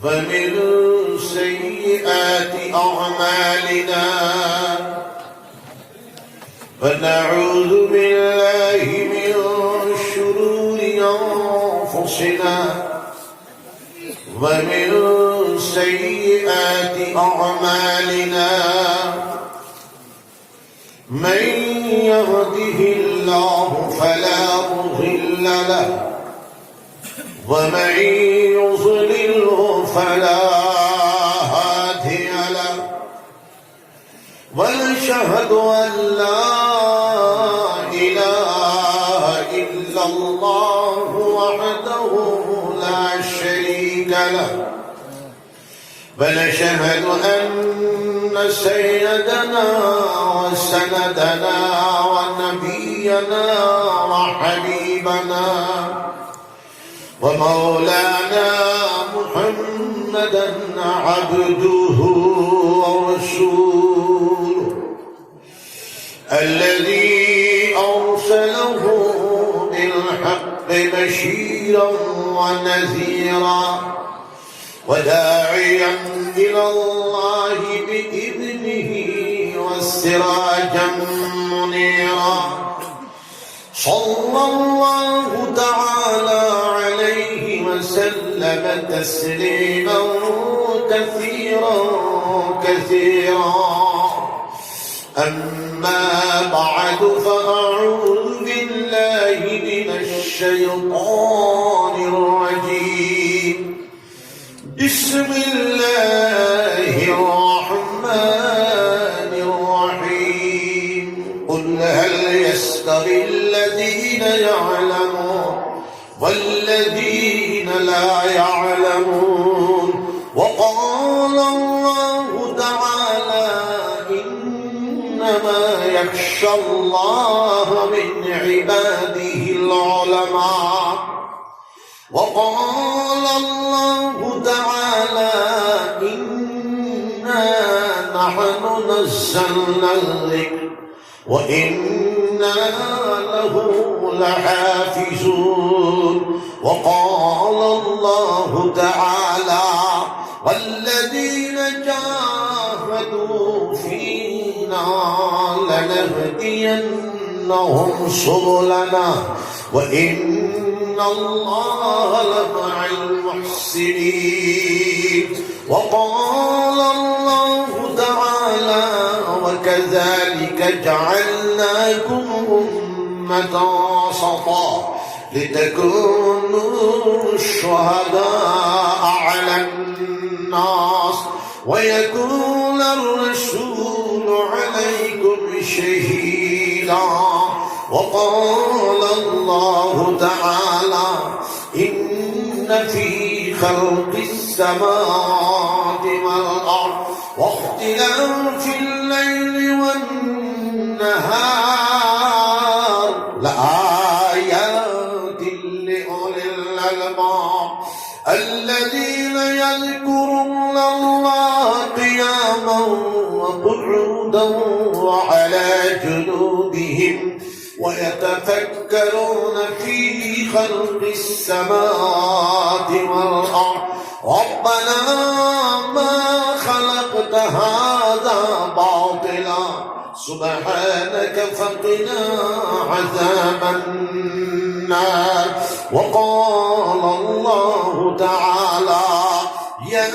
ومن سيئات أعمالنا ونعوذ بالله من شرور أنفسنا ومن سيئات أعمالنا من يهده الله فلا مضل له ومن يضلله فلا هادي له ونشهد أن لا إله إلا الله وحده لا شريك له ونشهد أن سيدنا وسندنا ونبينا وحبيبنا ومولانا محمدا عبده ورسوله الذي أرسله بالحق بشيرا ونذيرا وداعيا إلى الله بإذنه وسراجا منيرا صلى الله تعالى عليه وسلم تسليما كثيرا أما بعد فأعوذ بالله من الشيطان الرجيم بسم الله الرحمن الرحيم قل هل يستوي الذين يعلمون والذين لا يعلمون وقال الله تعالى إنما يخشى الله من عباده العلماء وقال الله تعالى إنا نحن نزلنا الذكر وإنا له لحافظون وقال الله تعالى والذين جاهدوا فينا لنهدينهم سبلنا وإن الله لمع المحسنين وقال الله تعالى وكذلك جعلناكم أمة وسطا لتكونوا شهداء على الناس ويكون الرسول عليكم شهيدا وقال الله تعالى إن في خلق السماوات والأرض واختلاف الليل والنهار لآيات لأولي الألباب الذين يذكرون الله قياما وقعودا وعلى جنوبهم ويتفكرون في خلق السماوات والأرض ربنا ما خلقت هذا باطلا سبحانك فقنا عذاب النار وقال الله تعالى يا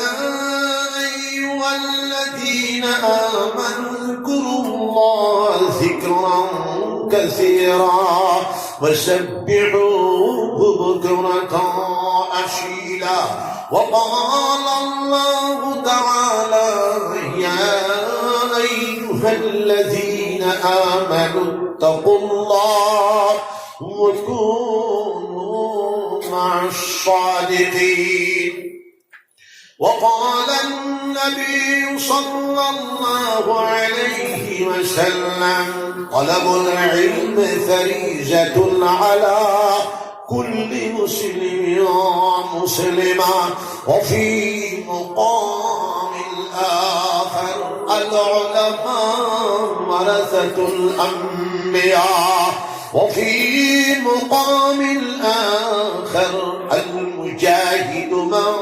أيها الذين آمنوا اذكروا الله ذكرا كثيرا وسبحوه بكرة أصيلا وقال الله تعالى يا أيها الذين آمنوا اتقوا الله وكونوا مع الصادقين وقال النبي صلى الله عليه وسلم طلب العلم فريضة على كل مسلم ومسلمة وفي مقام الآخر العلماء ورثة الأنبياء وفي مقام الآخر المجاهد من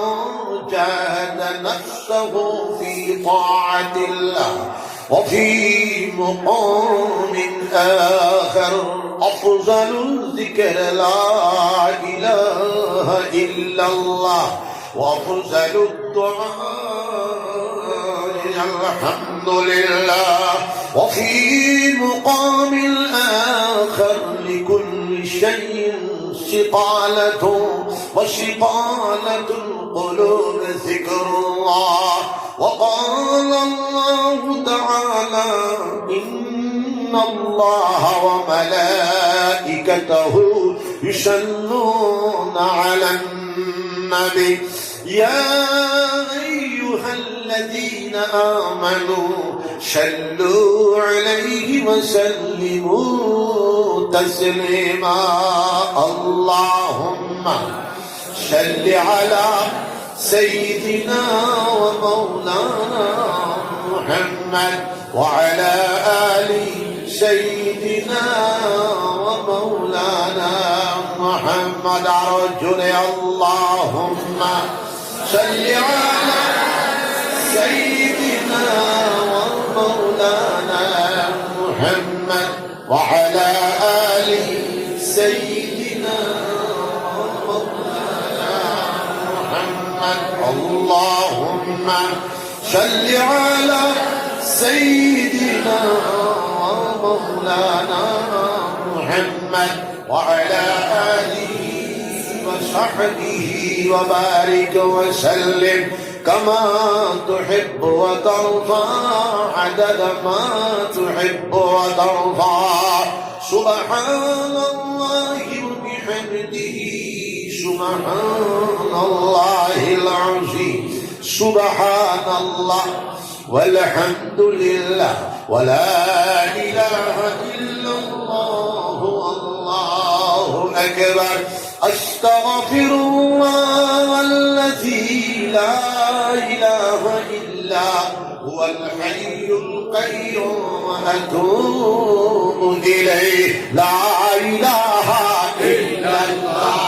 جاهد نفسه في طاعة الله. وفي مقام آخر أفضل الذكر لا إله إلا الله، وأفضل الدعاء الحمد لله. وفي مقام الآخر لكل شيء سقالة، وسقالة القلوب ذكر الله. وقال الله تعالى إن الله وملائكته يصلون على النبي يا أيها الذين آمنوا صلوا عليه وسلموا تسليما. اللهم صل على سيدنا ومولانا محمد وعلى آل سيدنا ومولانا محمد. رجل اللهم صل على سيدنا ومولانا محمد وعلى آل سيدنا ومولانا محمد. اللهم صل على سيدنا ومولانا محمد وعلى آله وصحبه وبارك وسلم كما تحب وترضى عدد ما تحب وترضى. سبحان الله وبحمده سبحان الله العظيم. سبحان الله والحمد لله ولا إله إلا الله والله أكبر. أستغفر الله الذي لا إله إلا هو الحي القيوم وأتوب إليه. لا إله إلا الله.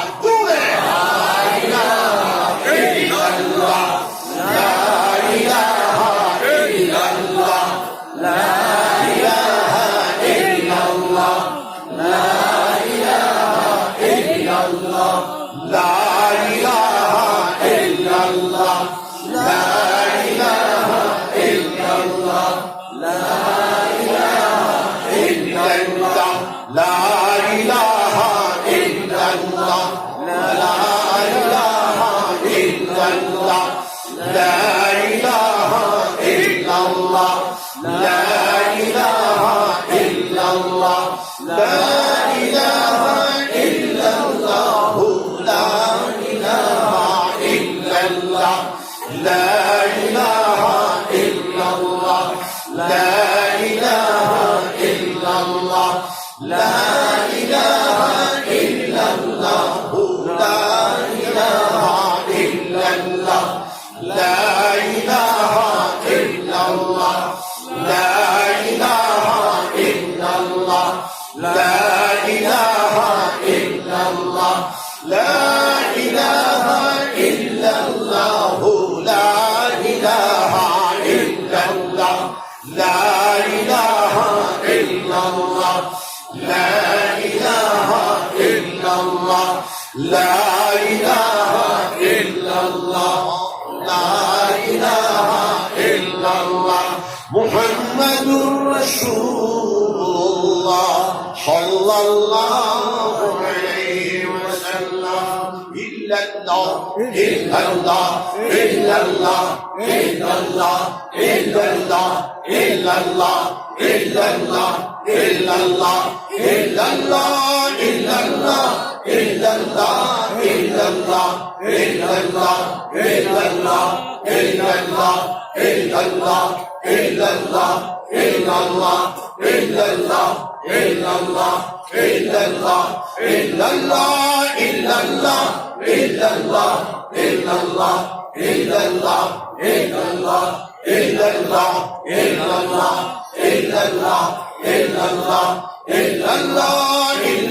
إلا الله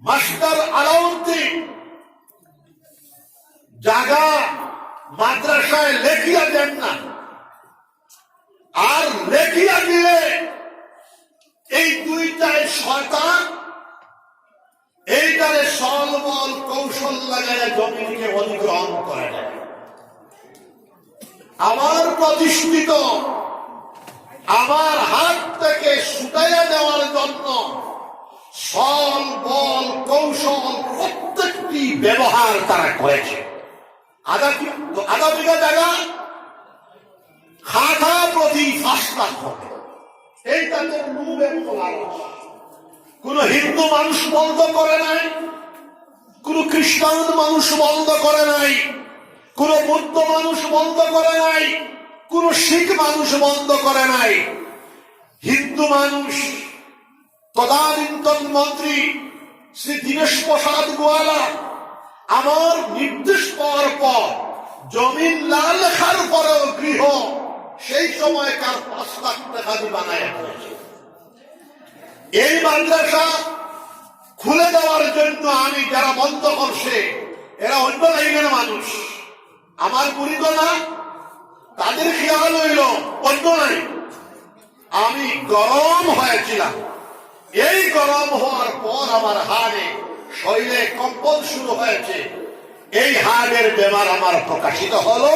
master Alauddin জাগা মাদ্রাসায় লেখিয়া দেন না, আর লেখিয়া দিলে এই দুইটাই শয়তান এইটারে সলবল কৌশল লাগায় জমিকে অধিগ্রহণ করে নেয়। আমার প্রতিষ্ঠিত আমার হাত থেকে ছুটাইয়া দেওয়ার জন্য সল বল কৌশল প্রত্যেকটি ব্যবহার তারা করেছে। আধা বিঘা জায়গা খাতা প্রতি 5 লাখ হবে, এই তাদের লোভের লালচ। কোন হিন্দু মানুষ বন্ধ করে নাই, কোন খ্রিস্টান মানুষ বন্ধ করে নাই, কোন বৌদ্ধ মানুষ বন্ধ করে নাই, কোন শিখ মানুষ বন্ধ করে নাই। হিন্দু মানুষ তদানীন্তন মন্ত্রী শ্রী দীনেশ প্রসাদ গোয়ালা আমার নির্দেশ পাওয়ার পর জমিন লাল লেখার পরেও গৃহ সেই সময়কার 5 লাখ টাকা দিয়ে বানায় হয়েছে। এই মাদ্রাসা খুলে দেওয়ার জন্য আমি যারা বন্ধ করছে এরা অন্য লাইনের মানুষ, আমার মুরিদ না, তাদের খেয়াল হইল অন্য নাই। আমি গরম হয়েছিলাম, এই গরম হওয়ার পর আমার হাড়ে শরীরে কম্পন শুরু হয়েছে। এই হাড়ের বেমার আমার প্রকাশিত হলো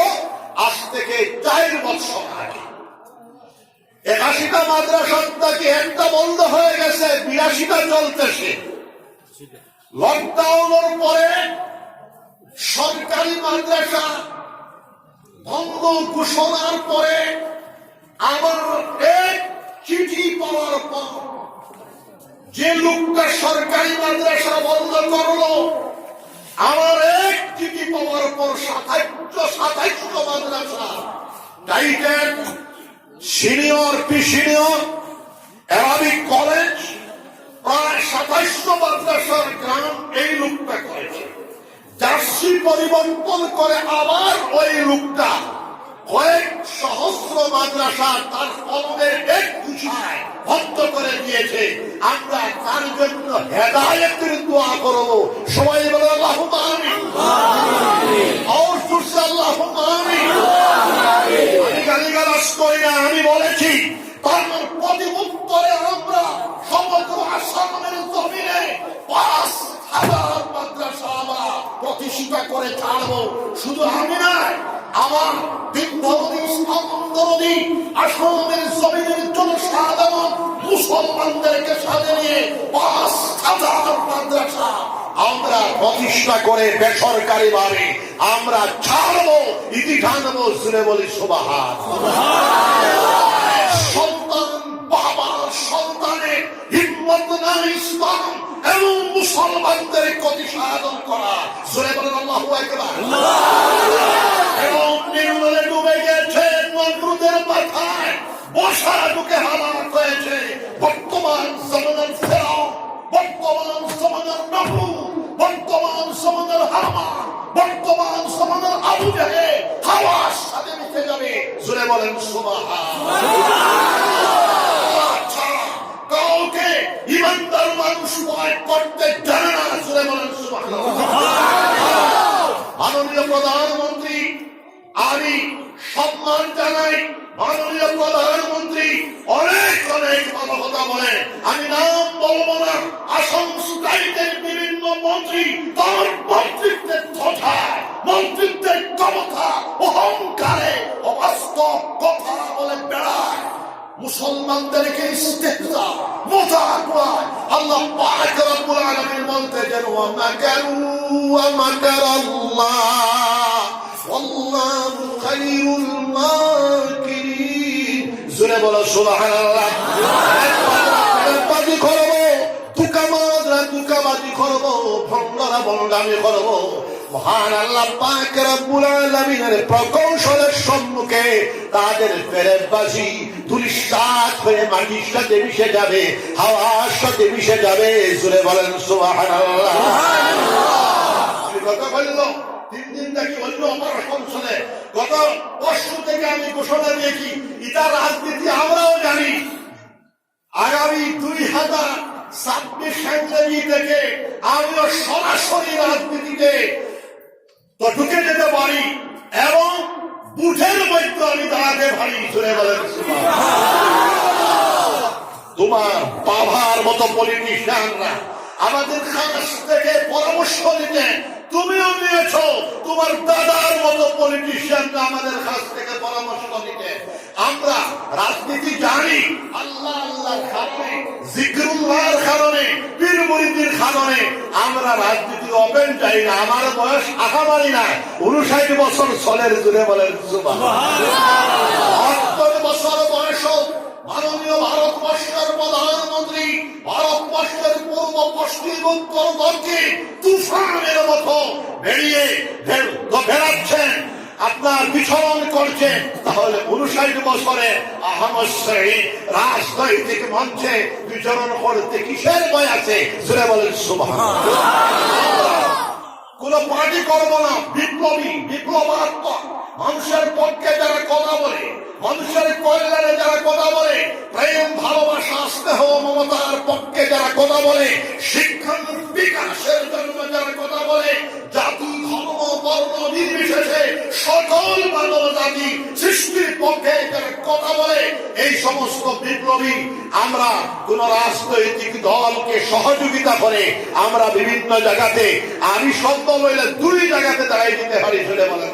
আজ থেকে 4 বছর আগে। 81টা মাদ্রাসার থেকে একটা বন্ধ হয়ে গেছে, 82টা চলতেছে। লকডাউনের পরে সরকারি মাদ্রাসা বন্ধ ঘোষণার পরে আমার এক চিঠি পাওয়ার পর যে লোকটা সরকারি মাদ্রাসা বন্ধ করলো, আমার এক চিঠি পাওয়ার পর 27টা মাদ্রাসা title senior P senior Arabic college প্রায় 27টা মাদ্রাসার গ্রাম এই লোকটা করেছে। জার্সি পরিবর্তন করে আবার ওই লোকটা কয়েক সহস্র মাদ্রাসা তার কলমের এক গুছায় বন্ধ করে দিয়েছে। আমরা তার জন্য হেদায়েতের দোয়া করব। সবাই বলে আল্লাহুম্মা আমিন। আল্লাহুম্মা আমিন। আমি গালিগালাজ করি না, আমি বলেছি তার প্রতিউত্তরে আমরা সমগ্র আসামের জমিনে 5,000 মাদ্রাসা আমরা প্রতিষ্ঠা করে ছাড়বো। শুধু আমি নয়, আমার আসামের জমিনের জনসাধারণ মুসলমানদেরকে সাথে নিয়ে 5,000 মাদ্রাসা আমরা প্রতিষ্ঠা করে বেসরকারি ভাবে আমরা ছাড়বো, ইতি টানবো। জুড়ে বলি সুবহানাল্লাহ। সন্তান বাবা সন্তানের হিম্মত না ইসলাম এবং মুসলমানদের ক্ষতি সাধন করা। জুড়ে বলেন আল্লাহু আকবার। এবং নির্মলে ডুবে গেছে নমরুদের মাথায় বসা ঢুকে হালাক হয়েছে। বর্তমান জমানার ফেরাও, বর্তমান জমানার নমরুদ, বর্তমান জমানার হামান, বর্তমান জমানার আবু জাহেল হাওয়ার সাথে মিশে যাবে। জুড়ে বলেন সুবহানাল্লাহ। কাউকে ইমানদার মানুষ ভয় করতে জানে না। জুড়ে বলেন সুবহানাল্লাহ। মাননীয় প্রধানমন্ত্রী, আমি সম্মান জানাই। মাননীয় প্রধানমন্ত্রী অনেক অনেক ভালো কথা বলেন, আমি নাম বলবো না। আসাম স্টেটের বিভিন্ন মন্ত্রী তার মন্ত্রিত্বের কথা, মন্ত্রিত্বের ক্ষমতা অহংকারে অবাস্তব কথা বলে বেড়ায়। মুসলমানদেরকে ইস্তেহজা মজাক উড়ায়। আল্লাহ পাক রব্বুল আলামিন বলতেছেন ওয়া মাকারু ওয়া মাকারাল্লাহ ওয়াল্লাহু খায়রুল মাকিরিন। জোরে বলো সুবহানাল্লাহ। বাজি করব, তুকাবাজি করব, ভণ্ডরা ভণ্ডামি করব। মহান আল্লাহ পাক রব্বুল আলামিনের প্রকৌশলের সম্মুখে তাদের ফেরেববাজি ধূলিসাৎ হয়ে মাটির সাথে মিশে যাবে, হাওয়ার সাথে মিশে যাবে। জোরে বলেন সুবহানাল্লাহ। আমি কথা বললো 3 দিন থেকে অন্য অপারেশন চলে। গত বর্ষ থেকে আমি ঘোষণা দিয়েছি, এটা রাজনীতি আমরাও জানি। আগামী 26 সেঞ্চুরি থেকে আমিও সরাসরি রাজনীতিতে তো ঢুকে যেতে পারি এবং বুথের মধ্যে আমি দাঁড়াতে পারি। শুনে বলেন তোমার বাবার মতো পলিটিশিয়ানরা আমাদের কাছ থেকে পরামর্শ নিতে তুমিও নিয়েছ, তোমার দাদার মতো পলিটিশিয়ানরা আমাদের কাছ থেকে পরামর্শ নিতে। আমরা রাজনীতি জানি আল্লাহ আল্লাহর কারণে, জিকরুল্লাহর কারণে, পীর মুরিদের কারণে আমরা রাজনীতি ওপেন চাই না। আমার বয়স আহামারি না, 59 বছর চলের জুড়ে বলেন সুবহানাল্লাহ। 70 বছর বয়স মাননীয় ভারতবর্ষের প্রধানমন্ত্রী ভারতবর্ষের পূর্ব পশ্চিম উত্তর দক্ষিণ তুফানের মতো বেড়াচ্ছেন, আপনার বিচরণ করছেন, তাহলে 59 বছরে আহমদ শহীদ রাজনৈতিক মঞ্চে বিচরণ করতে কিসের ভয় আছে? জোরে বলেন সুবহানাল্লাহ। কোন পার্টি করবো না, বিপ্লবী বিপ্লবাত্মক মানুষের পক্ষে যারা কথা বলে, মানুষের কল্যাণে যারা কথা বলে, প্রেম ভালোবাসা স্নেহ মমতার পক্ষে যারা কথা বলে, শিক্ষা বিকাশের জন্য যারা কথা বলে, জাতি ধর্ম বর্ণ নির্বিশেষে সকল মানব জাতি সৃষ্টির পক্ষে যারা কথা বলে, এই সমস্ত বিপ্লবী আমরা কোন রাজনৈতিক দলকে সহযোগিতা করে আমরা বিভিন্ন জায়গাতে, আমি সম্ভব হইলে 2 জায়গাতে দাঁড়াই দিতে পারি। শুনে বলেন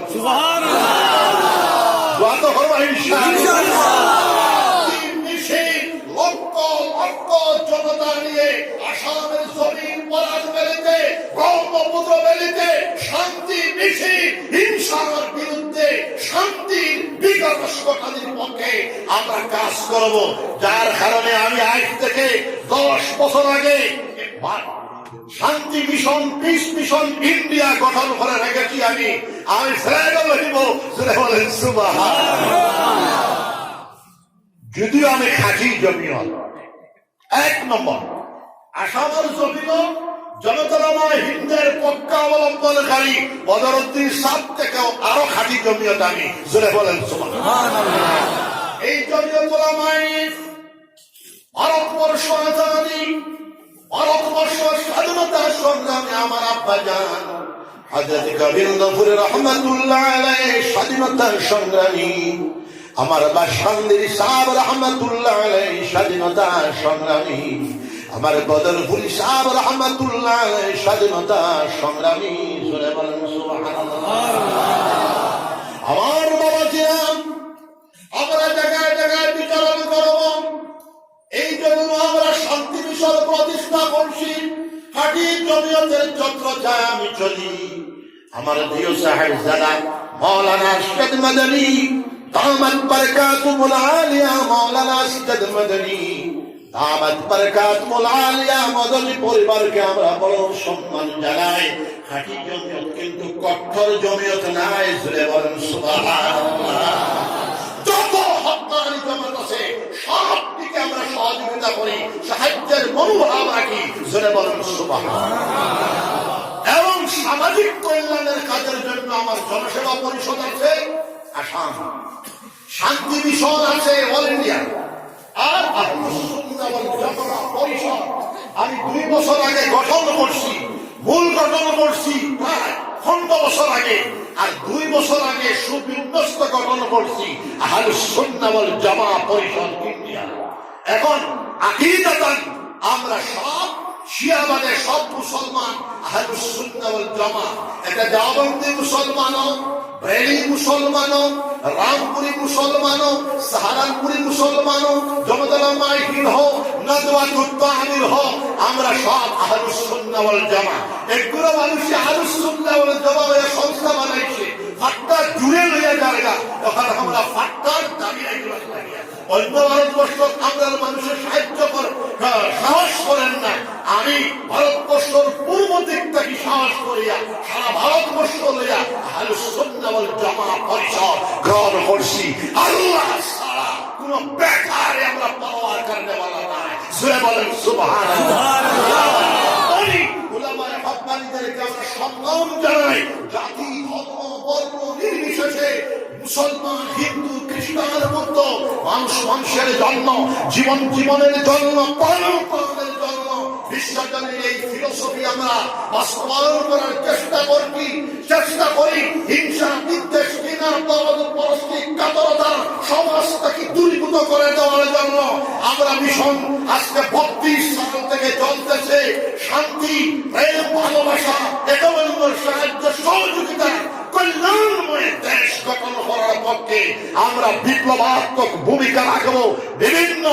জনতা নিয়ে আসামের জমিন পরাজ বেলিতে ব্রহ্মপুত্র বেলিতে শান্তি মিছিল হিংসার বিরুদ্ধে শান্তির বিকাশ ঘটানোর পক্ষে আমরা কাজ করব। যার কারণে আমি আজ থেকে 10 বছর আগে শান্তি মিশন, পিস মিশন ইন্ডিয়া গঠন করে রেখেছি। আমি যদিও আমি খাঁটি জমিয়ত 1 নম্বর, আসামের জমিন জনতারামা হিন্দের পক্ষে অবলম্বনকারী বদরুদ্দিন সাহেব থেকেও আরো খাঁটি জমিয়ত আমি। জোরে বলেন সুবহানাল্লাহ। এই জমিয়ত ওলামায়ে ভারতবর্ষ আজাদি, ভারতবর্ষ স্বাধীনতার সংগ্রামে আমার আব্বা জান হযরত গোবিন্দপুরি রহমাতুল্লাহ আলাইহি স্বাধীনতার সংগ্রামী, আমার বাসান্দির সাহেব রহমাতুল্লাহ আলাইহি স্বাধীনতার সংগ্রামী, আমার বদরপুরি সাহেব রহমাতুল্লাহ আলাইহি স্বাধীনতার সংগ্রামী। শুনে বলেন সুবহানাল্লাহ। আমার বাবা জিয়াম আমরা জায়গায় জায়গায় বিচরণ করব, এই জন্য আমরা শান্তি মিশন প্রতিষ্ঠা করছি। খাঁটি জমিয়তের যত্র যায় আমি চলি। আমার প্রিয় সাহেব জানা মৌলানা আহমেদ মাদানী দামাত বরকাতুল আলিয়া, মৌলানা আহমেদ মাদানী দামাত বরকাতুল আলিয়া মাদানী পরিবারকে আমরা বড় সম্মান জানাই। খাঁটি জমিয়ত কিন্তু কঠোর জমিয়ত নাই। জুড়ে বলেন সুবহানাল্লাহ। যত হক্কানি জমাত আছে সব দিকে আমরা সহযোগিতা করি, সাহায্যের মনোভাব রাখি। জোরে বলেন সুবহানাল্লাহ। এবং সামাজিক কল্যাণের কাজের জন্য আমার জনসেবা পরিষদ আছে আসাম, শান্তি মিশন আছে অল ইন্ডিয়া, আর পরিষদ আমি 2 বছর আগে গঠন করছি, মূল গঠন করছি প্রায় 15 বছর আগে, আর 2 বছর আগে সুবিন্যস্ত গঠন করছি আহলুস সুন্নাহ ওয়াল জামাআহ পরিষদ ইন্ডিয়া। এখন আকীদাতান আমরা সব শিয়াবাদে সব মুসলমান আহলুস সুন্নাহ ওয়াল জামাআহ। এটা দেওবন্দি মুসলমানও, ব্রেলি মুসলমানও, রামপুরি মুসলমানও, সাহারানপুরি মুসলমানও, জমদলামা হিন্দ হোক, নদওয়াতুত তাহমির হোক, আমরা সব আহলুস সুন্নাহ ওয়াল জামাআহ। এগুলো মানুষ আহলুস সুন্নাহ ওয়াল জামাআহ এর সংস্থা বানাইছে, ফাট্টা জুড়ে লইয়া জায়গা, তখন আমরা ফাট্টার দাবি এগুলো করি। অন্য ভারতবর্ষ আমরা মানুষের সাহায্য সাহস করেন না। আমি ভারতবর্ষের পূর্ব দিক থেকে সাহস করিয়া সারা ভারতবর্ষ লইয়া আহলুস সুন্নাহ ওয়াল জামাআহ পরিষদ গ্রহণ করছি। আল্লাহ ছাড়া কোন বেকারে আমরা পাওয়ার করতে পারবো না। জোরে বলেন সুবহানাল্লাহ। উলামায়ে হক্কানীদেরকে আমরা সম্মান জানাই। জাতি ধর্ম বর্ণ নির্বিশেষে মুসলমান হিন্দু খ্রিস্টানের মতো মানুষের জন্য, জীবনের জন্য, প্রাণের জন্য বিশ্বজনীন এই ফিলোসফি আমরা বাস্তবায়ন করার চেষ্টা করি হিংসা, বিদ্বেষ, ঘৃণা, পরস্পর কাতরতা সমাজ থেকে দূরীভূত করে দেওয়ার জন্য আমরা মিশন আজকে 32 সাল থেকে চলতেছে। শান্তি, প্রেম, ভালোবাসা, একমের সাহায্য, সহযোগিতা, কল্যাণময় দেশ গঠন করার পক্ষে আমরা বিপ্লবাত্মক ভূমিকা রাখবো বিভিন্ন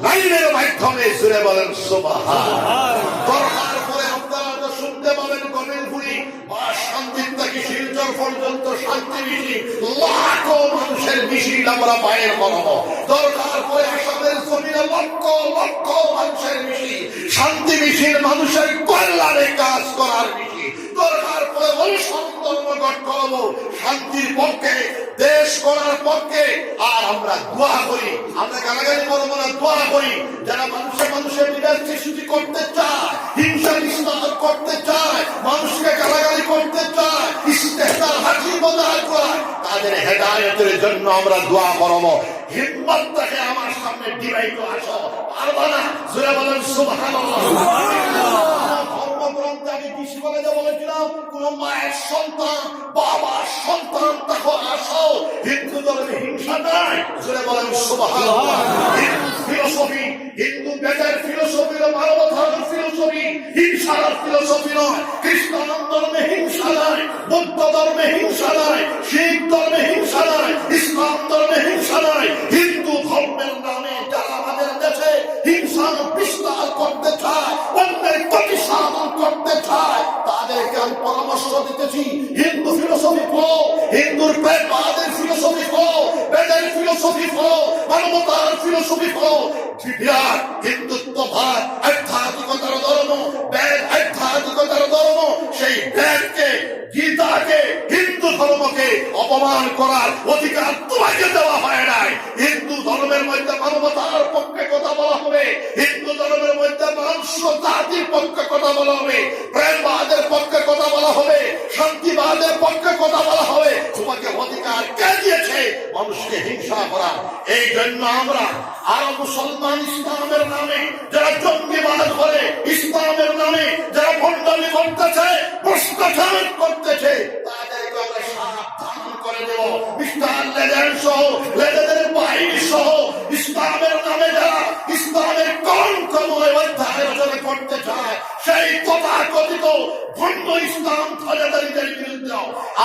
লাইনের মাধ্যমে। জুড়ে বলেন সুবহান। দরকার পরে আপনারা শুনতে পাবেন গোবিন্দপুরি বা শান্তির থেকে শিলচর পর্যন্ত শান্তি মিছিল, লাখো মানুষের মিছিল আমরা বাইরে করবো। দরকার পরে আসামের জমিনে লক্ষ লক্ষ মানুষের মিছিল, শান্তি মিছিল, মানুষের কল্যাণে কাজ করার মিছিল। দরকার পরে অনুসরণ ধর্মঘট করবো শান্তির পক্ষে, দেশ করার পক্ষে। আর আমরা দোয়া করি, আমরা গালাগালি করবো না, দোয়া করি যারা মানুষের বিরাট সৃষ্টি করতে চায়, হিংসা বিস্তার করতে চায়, মানুষকে গালাগালি করতে চায়, ইস্তেহজার হাসি মজার করায়, তাদের হেদায়েতের জন্য আমরা দোয়া করবো। হিম্মত থেকে আমার সামনে ডিভাইড আসো, পারবা না? জোরে বলেন সুবহানাল্লাহ। আমি কৃষি কলেজে বলেছিলাম, কোন মায়ের সন্তান, বাবার সন্তান তখন আসো, হিন্দু ধর্মে হিংসা নাই। জোরে বলেন সুবহানাল্লাহ। হিন্দু ফিলোসফি, হিন্দু বেদের ফিলোসফি, মানবতার ফিলোসফি, হিংসার ফিলোসফি নয়। খ্রিস্টান ধর্মে হিংসা নাই, বৌদ্ধ ধর্মে হিংসা নাই, শিখ ধর্মে হিংসা নাই, ইসলাম ধর্মে হিংসা নাই। হিন্দু ধর্মের নামে যারা আমাদের দেশে হিংসা বিস্তার করতে চায়, অন্যের ক্ষতি সাধন করতে চায়, তাদেরকে আমি পরামর্শ দিতেছি, হিন্দু ফিলোসফি পড়ো, হিন্দুর বেদের ফিলোসফি পড়ো, বেদের ফিলোসফি পড়ো, মানবতার ফিলোসফি পড়ো। হিন্দুত্ববাদ আধ্যাত্মিকতার ধর্ম, বেদ আধ্যাত্মিকতার ধর্ম। সেই বেদকে, গীতাকে, হিন্দু ধর্মকে অপমান করার অধিকার তোমাকে দেওয়া হয় নাই। হিন্দু ধর্মের মধ্যে মানবতার পক্ষে কথা বলা হবে, হিন্দু ধর্মের মধ্যে মানুষ জাতির পক্ষে কথা বলা হবে, প্রেমবাদের পক্ষে কথা বলা হবে, শান্তিবাদের পক্ষে কথা বলা হবে। তোমাকে অধিকার কে দিয়েছে মানুষকে হিংসা করা? এই জন্য আমরা আরো মুসলমান ইসলামের নামে যারা জঙ্গিবাদ করে, ইসলামের নামে যারা ভণ্ডামি করতেছে, ভ্রষ্টাচার করতেছে, তাদেরকে আমরা সাবধান করে দেব। মিস্টার লেজেন্ড সহ, লেজেন্ডের বাহিনী সহ ইসলামের নামে যারা ইসলামের কলঙ্কময় অধ্যায় রচনা করতে চায়, সেই তথাকথিত ভণ্ড ইসলাম ফৌজদারিদের বিরুদ্ধে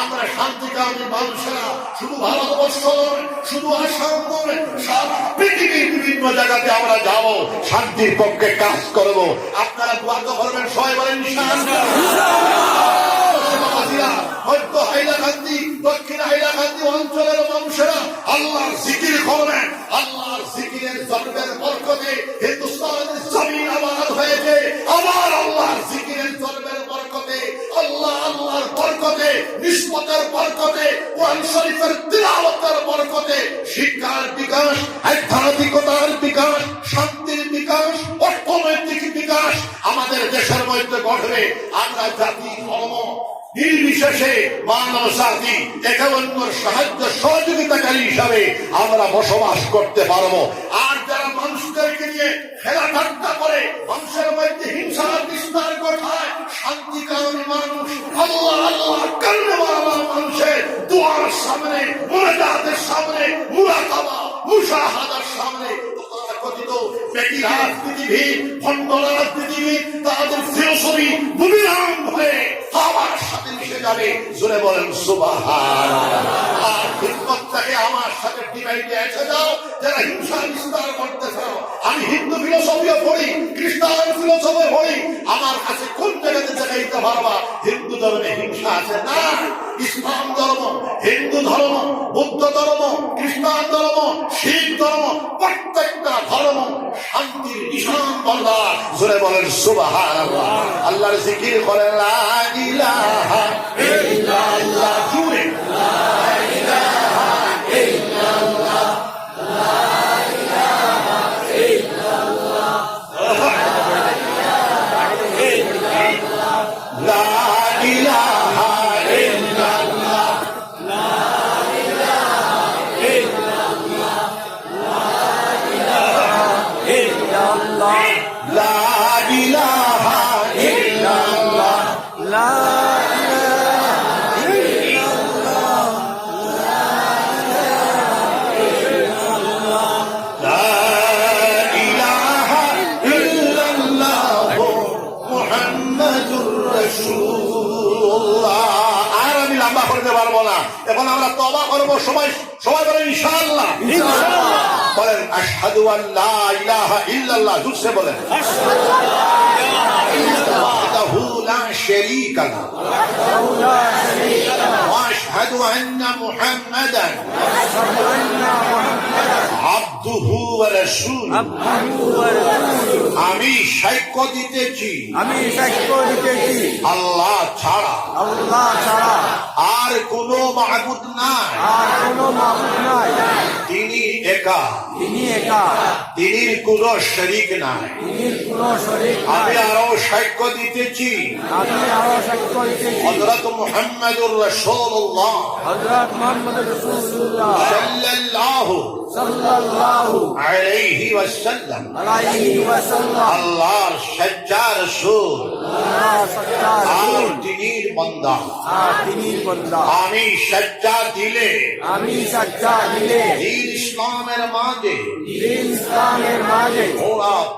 আমরা শান্তিকামী মানুষেরা শুধু ভারতবর্ষ নয়, শুধু আসাম নয়, সারা পৃথিবীর বিভিন্ন জায়গাতে আমরা যাবো, শান্তির পক্ষে কাজ করবো। আপনারা দোয়া তো করবেন, সবাই বলেন ইনশাআল্লাহ। মধ্য হাইলাকান্দি, দক্ষিণ হাইলাকান্দি অঞ্চলের মানুষেরা আল্লাহর জিকির করবেন। আল্লাহর জিকিরের জন্মের বরকতে হিন্দুস্তানের জমিন আবাদ হয়েছে। আবার আল্লাহর জিকিরের জন্মের বরকতে, আল্লাহর বরকতে, নিসবতের বরকতে, কোরআন শরীফের তিলাওয়াতের বরকতে শিক্ষার বিকাশ, আধ্যাত্মিকতার বিকাশ, শান্তির বিকাশ, অর্থনৈতিক বিকাশ আমাদের দেশের মধ্যে ঘটবে। আমরা জাতি, ধর্ম নির্বিশেষে মানব জাতি একে অন্যের সাহায্য সহযোগিতাকারী হিসাবে আমরা বসবাস করতে পারবো। আর যারা মানুষদেরকে নিয়ে খেলা ঠাট্টা করে, মানুষের মধ্যে হিংসার বিস্তার ঘটায়, শান্তিকামী মানুষ, আল্লাহ আল্লাহ কান্নাওয়ালা মানুষের দুয়ার সামনে, মুনাজাতের সামনে, মুরাকাবা মুশাহাদার সামনে কথিত ব্যক্তি রাজনীতিবিদ, ভণ্ড রাজনীতিবিদ, তাদের ফিলোসফি বুমিরাম হয়ে আমার সাথে মিশে যাবে। জোরে বলেন সুবহানাল্লাহ। আর হিন্দুত্বকে আমার সাথে ডিভাইডে এসে যাও যারা হিংসা বিস্তার করতে চাও। আমি হিন্দু ফিলোসফিও পড়ি, খ্রিস্টান ফিলোসফি পড়ি, আমার কাছে কোন জায়গাতে দেখাইতে পারবা হিন্দু ধর্মে হিংসা আছে? না। ইসলাম ধর্ম, হিন্দু ধর্ম, বৌদ্ধ ধর্ম, খ্রিস্টান ধর্ম, শিখ ধর্ম, প্রত্যেকটা ধর্ম শান্তির নিশান বলদার। জোরে বলেন সুবহানাল্লাহ। আল্লাহর জিকির করেন, লা ইলাহা ইল্লাল্লাহ। জুড়ে লা ইলাহা ইল্লাল্লাহ, লা ইলাহা ইল্লাল্লাহ, লা ইলাহা ইল্লাল্লাহ, লা ইলাহা ইল্লাল্লাহ, লা ইলাহা ইল্লাল্লাহ, লা ইলাহা এখন আমরা তওবা করব। সবাই সবাই বলেন ইনশাআল্লাহ। বলেন আশহাদু আল্লা ইলাহা ইল্লাল্লাহ। জোরসে বলেন ওয়াহদাহু লা শারীকা লাহু ওয়া আশহাদু আন্না মুহাম্মাদান আবদুহু ওয়া রাসূলুহু। আমি সাক্ষ্য দিতেছি আল্লাহ ছাড়া আর কোনো মাবুদ নাই। তিনি একা, তিনির কোনো শরীক নাই। আমি আরো সাক্ষ্য দিতেছি হযরত মুহাম্মদুর রাসূলুল্লাহ সাল্লাল্লাহু আলাইহি ওয়াসাল্লাম আল্লাহর সচ্চা রাসূল আর তিনির বান্দা। আমি সচ্চা দিলে দ্বীন ইসলামের মাঝে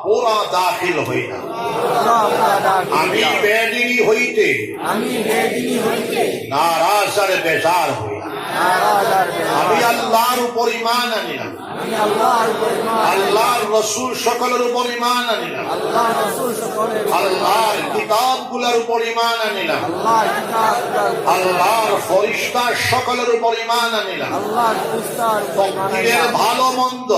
পুরা দাখিল হইলাম। আমি বেদিনী হইতে নারাজ আর বেজার হইলাম। আমি আল্লাহর উপর ঈমান আনিলাম, আল্লাহর রাসূল সকলের উপর ঈমান আনিলাম, আল্লাহর কিতাবগুলোর উপর ঈমান আনিলাম, আল্লাহর ফেরেশতা সকলের উপর ঈমান আনিলাম। তকদীরের ভালো মন্দ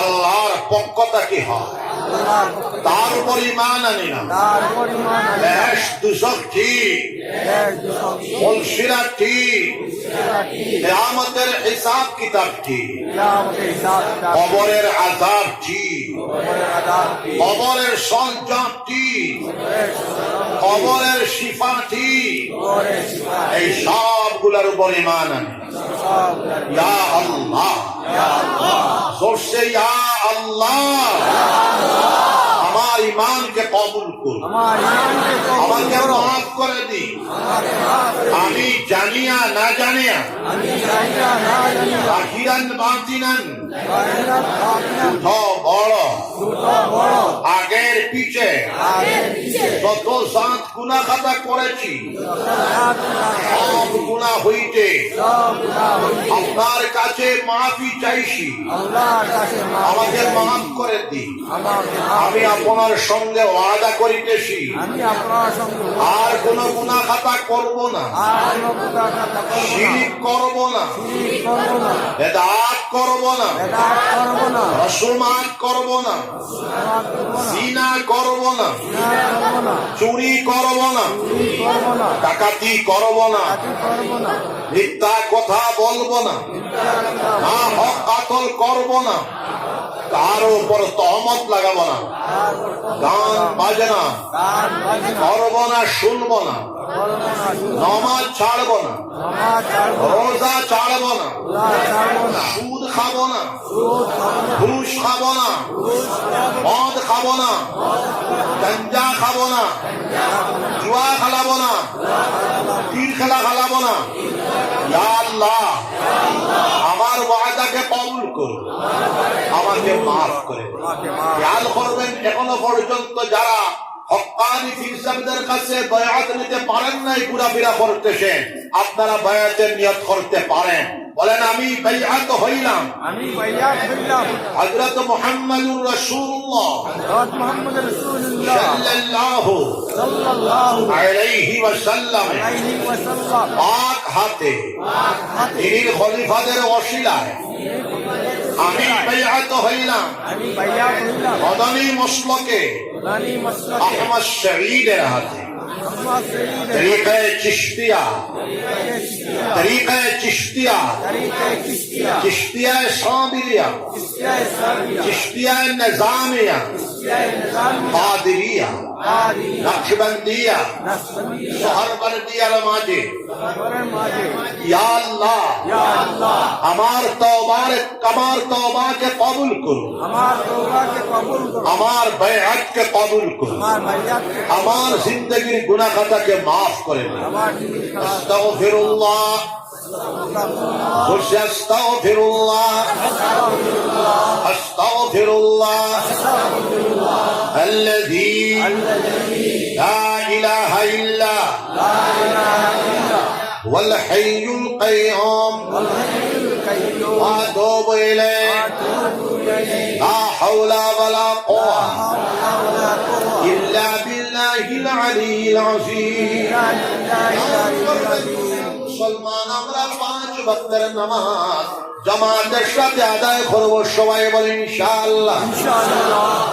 আল্লাহর পক্ষ থেকে হয়, তার উপর ঈমান আনিলাম। বেহেশত দুজখ ঠিক, ফুলসিরাত ঠিক, কিয়ামতের হিসাব কিতাব ঠিক, কবরের আযাব ঠিক, কবরের সঞ্জাব ঠিক, কবরের শিফা ঠিক, এই সবগুলোর উপর ঈমান আনিলাম। ইয়া আল্লাহ, জোরসে ইয়া আল্লাহ, আমার ঈমানকে কবুল করুন, আমাকে মাফ করে দিন। আমি জানিয়া না জানিয়া জাহিরান বাতিনান বড় আগের পিছে যত জাত গুনাহ খাতা করেছি সব গুনাহ হইতে আপনার কাছে মাফি চাইছি, আমাকে মাফ করে দিন। আমি আপনার সঙ্গে ওয়াদা করিতেছি আর কোন গুনাহ খাতা করব না, শিরক করব না, বেদাত করব না, রসুমাত করব না, জিনা করব না, চুরি করব না, ডাকাতি করব না, মিথ্যা কথা বলবো না, না হক কাতল করব না, কারো উপর তহমত লাগাবো না, গান বাজনা করব না, শুনবো না, নামাজ ছাড়বো না, রোজা ছাড়বো না, সুদ খাবো না, ঘুষ খাবো না, মদ খাবো না, গাঞ্জা খাবো না, জুয়া খেলাবো না, তীর খেলা খেলাবো না। ইয়া আল্লাহ, আমার ওয়াদাকে কবুল করুন, আমাকে মাফ করে দিন। খেয়াল করবেন, এখনো পর্যন্ত যারা হক্কানি ফিরসাবদের কাছে বায়াত নিতে পারেন নাই, ঘোরাফেরা করতেছেন, আপনারা বায়াতের নিয়ত করতে পারেন। বলেন আমি বাইআত হইলাম, হযরত মুহাম্মদুর রাসূলুল্লাহ সাল্লাল্লাহু আলাইহি ওয়াসাল্লাম পাক হাতে তিনির খলিফাদের ওসিলায় আমি বাইআত হইলাম। মদনী মসলকে আহমদ শহীদের হাতে তরিকা চিশতিয়া, তরিকা চিশতিয়া, চিশতিয়া সাবিরিয়া, চিশতিয়া নিজামিয়া, কাদিরিয়া, নকশবন্দিয়া, সোহরবর্দিয়ার মাঝে ইয়া আল্লাহ আমার তওবাকে কবুল করুন, আমার বাইআতকে কবুল করুন, আমার জিন্দগির গুনাহ খাতাকে মাফ করে দিন। আস্তাগফিরুল্লাহ, আস্তাগফিরুল্লাহ, আস্তাগফিরুল্লাহ আল্লাযী লা ইলাহা ইল্লা ওয়াল হাইয়ুল কাইয়ুম ওয়া আতুবু ইলাইহি লা হাওলা ওয়ালা কুওয়াতা ইল্লা বিল্লাহিল আলিয়্যিল আযীম। মুসলমান আমরা 5 ওয়াক্তের নামাজ জামাতের সাথে আদায় করব, সবাই বলেন ইনশাআল্লাহ।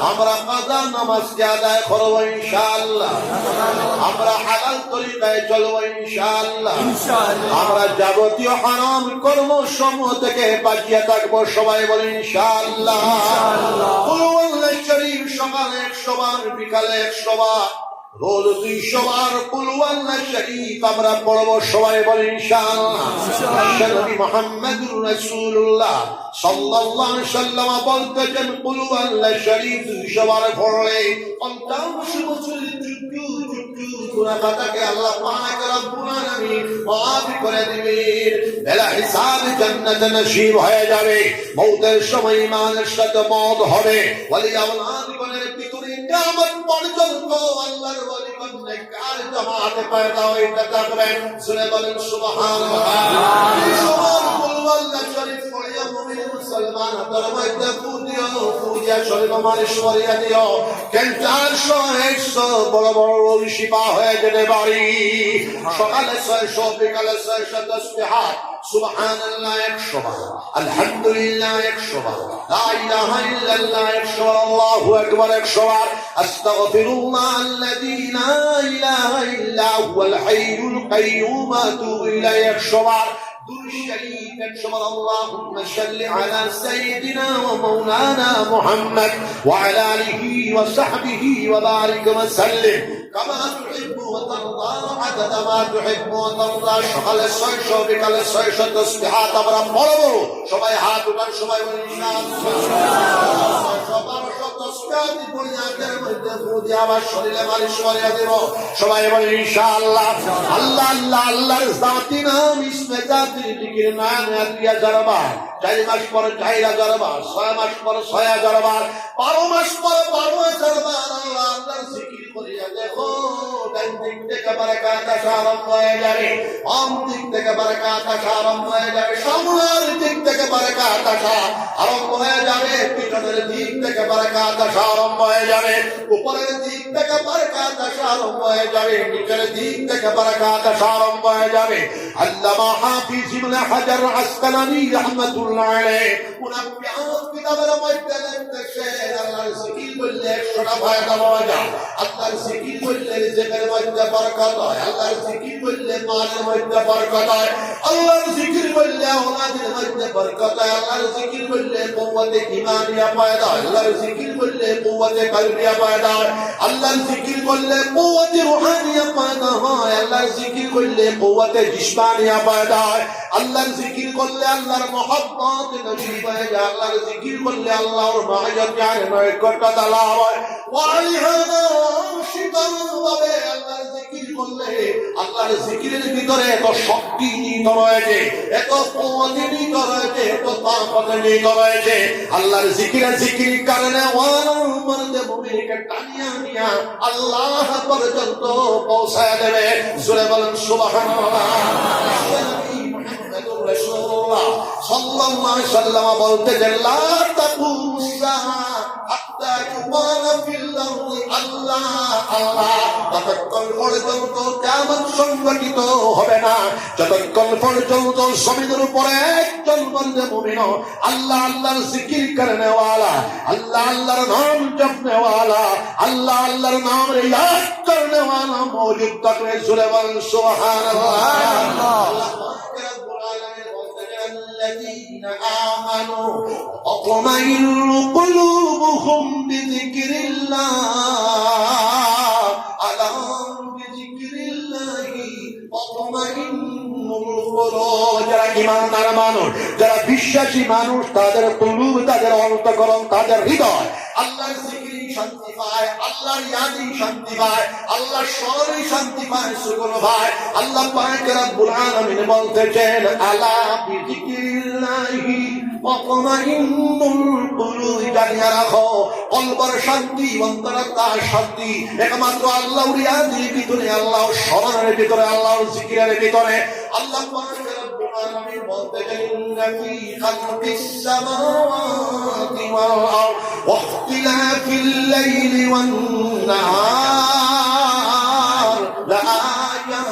আমরা কাজা নামাজকে আদায় করব ইনশাআল্লাহ। আমরা হালাল তরিকায় চলব ইনশাআল্লাহ। আমরা যাবতীয় হারাম কর্মসমূহ থেকে বাঁচিয়ে থাকবো, সবাই বলেন ইনশাআল্লাহ। কুল ওয়াল্লাহ শরীফ সকালে 100 বার, বিকালে 100 বার, রোজ 200 বার কুল ওয়াল্লাহ শরীফ আমরা পড়ব, সবাই বলেন ইনশাআল্লাহ। নবী মুহাম্মদুর রাসূলুল্লাহ সাল্লাল্লাহু আলাইহি ওয়াসাল্লাম বলতেন কুল ওয়াল্লাহ শরীফ 200 বার পড়লে 50 বছরের গুনাহটাকে আল্লাহ পাক রব্বুল আলামিন মাফ করে দিবেন, বেলা হিসাব জান্নাতে নসিব হয়ে যাবে। মওতের সময় ইমানের সাথে মওত হবে। ওয়ালি আওলাদ গণের ভিতরে কিয়ামত পর্যন্ত আল্লাহর ওয়ালি গণের কার জামাত পয়দা হইতে থাকবে, শুনে বলেন সুবহানাল্লাহ। কুল ওয়াল্লাহ শরীফ পড়িয়া মুমিন মুসলমান হাতের মধ্যে পূজিয়া শরীফ মালিশ করিয়া দিও, ক্যান্সার সহ 100 বড় বড় রোগ শিফা হয়ে যেতে পারি। সকালে 600, বিকালে 600 তাসবিহাত সুবহানাল্লাহ 100 বার, আলহামদুলিল্লাহ 100 বার, লা ইলাহা ইল্লাল্লাহ 100 বার, আল্লাহু আকবার 100 বার, আস্তাগফিরুল্লাহ আল্লাযী লা ইলাহা ইল্লা হুয়াল হাইয়ুল কাইয়্যুম আতুবু ইলাইহি 100 বার, দুরূদ শরীফ 100 বার, আল্লাহুম্মা সাল্লি আলা সাইয়্যিদিনা ওয়া মাওলানা মুহাম্মদ ওয়া আলা আলিহি ওয়া সাহবিহি ওয়া বারিক ওয়া সাল্লিম কামা তুহিব্বু ওয়া তারদা আদাদা মা তুহিব্বু ওয়া তারদা। সকালে 600, বিকালে 600 তাসবিহাত আমরা পড়ব, সবাই হাত উঠান, সবাই বলেন ইনশাআল্লাহ। সবার তাসবিহাত পড়িয়াদের মধ্যে পূজা আবার শরীরে মালিশ করিয়া দেব, সবাই বলেন ইনশাআল্লাহ। আল্লাহ আল্লাহ আল্লাহর জাতি নাম ইসমে জাতির জিকির নাম 1000 বার, 4 মাস পর 4000 বার, 6 মাস পর 6000 বার, 12 মাস পর 12000 বার আল্লাহ আল্লাহর জিকির করিয়া দেখো। ডান দিক থেকে বারাকাত আসা আরম্ভ হয়ে যাবে, বাম দিক থেকে বারাকাত আসা আরম্ভ হয়ে যাবে, সামনের দিক থেকে বারাকাত আসা আরম্ভ হয়ে যাবে, পিছনের দিক থেকে বারাকাত আসা আরম্ভ হয়ে যাবে, উপরের দিক থেকে বারাকাত আসা আরম্ভ হয়ে যাবে, নিচের দিক থেকে বারাকাত আসা আরম্ভ হয়ে যাবে। আল্লামা হাফিজ ইবনে হাজার আসকালানী রাহমাতুল্লাহ আলাইহি উনার কিতাবের মধ্যে লিখেছেন আল্লাহর জিকির করলে 100টা ফায়দা পাওয়া যায়। আল্লাহর জিকির করলে রিজিকের মধ্যে বরকত হয়, আল্লাহর জিকির করলে মালের মধ্যে বরকত হয়, আল্লাহর জিকির করলে ওলাদের মধ্যে বরকত হয়, আল্লাহর জিকির করলে কুওয়াতে ঈমানিয়া পয়দা হয়, আল্লাহর জিকির করলে কুওয়াতে কলবিয়া পয়দা হয়, আল্লাহর জিকির করলে কুওয়াতে রূহানিয়া পয়দা হয়, আল্লাহর জিকির করলে কুওয়াতে জিসমানিয়া পয়দা হয়, আল্লাহর জিকির করলে আল্লাহর মহব্বত নসিব হয়ে যায়, আল্লাহর জিকির করলে আল্লাহর মায়াত জ্ঞানের নৈকট্যতা লাভ হয়। ওয়ালিহাদা শিকারভাবে আল্লাহর জিকির করলে আল্লাহর জিকিরের ভিতরে এত শক্তি নিহিত রয়েছে, এত কুওয়াত নিহিত রয়েছে, এত তাকত নিহিত রয়েছে। আল্লাহর জিকিরের কারণে ওয়ালামতে মুমিনকে টানিয়া নিয়া আল্লাহ পর্যন্ত পৌঁছায় দেবে। জোরে বলেন সুবহানাল্লাহ। রাসূলুল্লাহ সাল্লাল্লাহু আলাইহি ওয়াসাল্লাম বলতেন লা তাকুমুস সাআ হাত্তা ইউকানা ফিল আরদি আল্লাহ আল্লাহ, ততক্ষণ পর্যন্ত কিয়ামত সংঘটিত হবে না যতক্ষণ পর্যন্ত জমিনের উপরে একজন বান্দা মুমিন আল্লাহ আল্লাহর জিকির করনে ওয়ালা, আল্লাহ আল্লাহর নাম জপনে ওয়ালা, আল্লাহ আল্লাহর নাম ইয়াদ করনে ওয়ালা মওজুদ থাকবে। জোরে বলেন সুবহানাল্লাহ। الذين آمنوا وطمئن قلوبهم بذكر الله ألا بذكر الله وطمئن القلوب। যারা ঈমানদার মানুষ, যারা বিশ্বাসী মানুষ, তাদের কুলুব, তাদের অন্তঃকরণ, তাদের হৃদয় আল্লাহর জিকিরে শান্তি পায়, আল্লাহর ইয়াদে শান্তি পায়, আল্লাহর স্মরণে শান্তি পায়, সুকুন পায়। আল্লাহ পাক রব্বুল আলামিন বলতেছেন আলা বিযিকরিল্লাহি জানিয়ে রাখো অন্তর শান্তি, অন্তরাত্মার শান্তি একমাত্র আল্লাহর রিয়াদের ভিতরে, আল্লাহর স্মরণের ভিতরে, আল্লাহর জিকিরের ভিতরে। আল্লাহ في خلق السماوات والأرض واختلاف الليل والنهار لآيات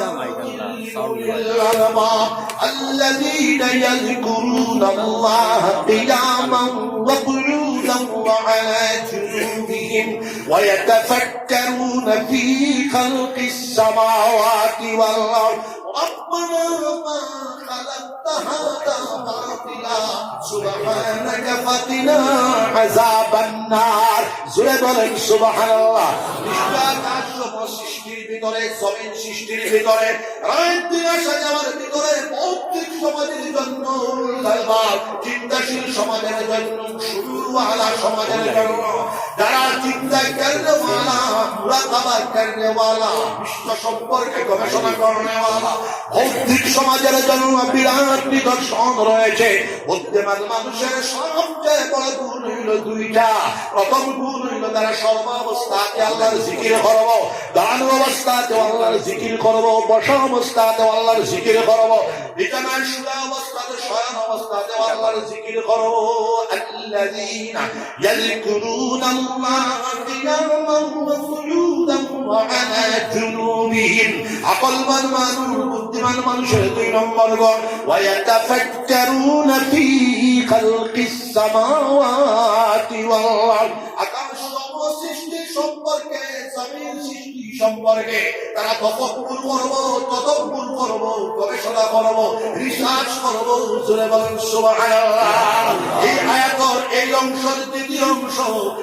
لأولي الألباب الذين يذكرون الله قياما وقعودا وعلى جنوبهم ويتفكرون في خلق السماوات والأرض ربنا ما خلقت هذا باطلا سبحانك فقنا عذاب النار জোরে বলেন সুবহানাল্লাহ। আকাশ সৃষ্টির ভিতরে, জমিন সৃষ্টির ভিতরে, রাত দিন আসা যাওয়ার ভিতরে, ভৌতিক সমাজের জন্য, চিন্তাশীল সমাজের জন্য, শুরুওয়ালা সমাজের জন্য, যারা চিন্তা করনেওয়ালা, মুরাকাবা করনেওয়ালা, বিশ্ব সম্পর্কে গবেষণা করনেওয়ালা, ভৌতিক সমাজের জন্য বিরাট নিদর্শন রয়েছে। বুদ্ধিমান মানুষের সবচেয়ে বড় গুণ হইল দুইটা। প্রথম গুণ হইল তারা সর্বাবস্থাতে আল্লাহর জিকির করব, দাঁড়ানো অবস্থাতে আল্লাহর জিকির করব, বসা অবস্থাতে আল্লাহর জিকির করব, বিছানায় শুয়া অবস্থাতে, শয়ন অবস্থাতে আল্লাহর জিকির করব। আল্লাযীনা ইয়াযকুরুনাল্লাহা কিয়ামান ওয়া কুউদান ওয়া আলা জুনুবিহিম। আকলবান মানুষ, বুদ্ধিমান মানুষের দুই নম্বর গুণ, ওয়া ইয়াতাফাক্কারুনা ফী খালকিস সামাওয়াতি ওয়াল আরদ। আকাশ সৃষ্টি সম্পর্কে, জমিন সৃষ্টি সম্পর্কে তারা তফাক্কুর করব, তদব্বুর করব, গবেষণা করব, রিসার্চ করব। জোরে বলেন সুবহানাল্লাহ। এই আয়াতের এই অংশের দ্বিতীয় অংশ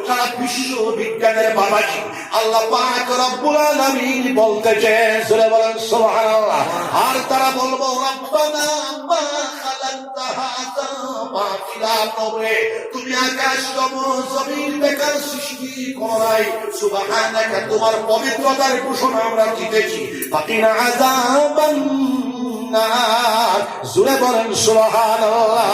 সারা বিশ্ব বিজ্ঞানের বাবাজি আল্লাহ পাক রব্বুল আলামিন বলতেছেন, জোরে বলেন সুবহানাল্লাহ। আর তারা বলবো রব্বানা মা খালাকতা হাযা বাতিলা, প্রভু তুমি আকাশ জমিন বেকার সৃষ্টি করাই, সুবহানাকা তোমার পবিত্রতার ঘোষণা আমরা দিতেছি, ফাকিনা আযাবান নার। জোরে বলেন সুবহানাল্লাহ।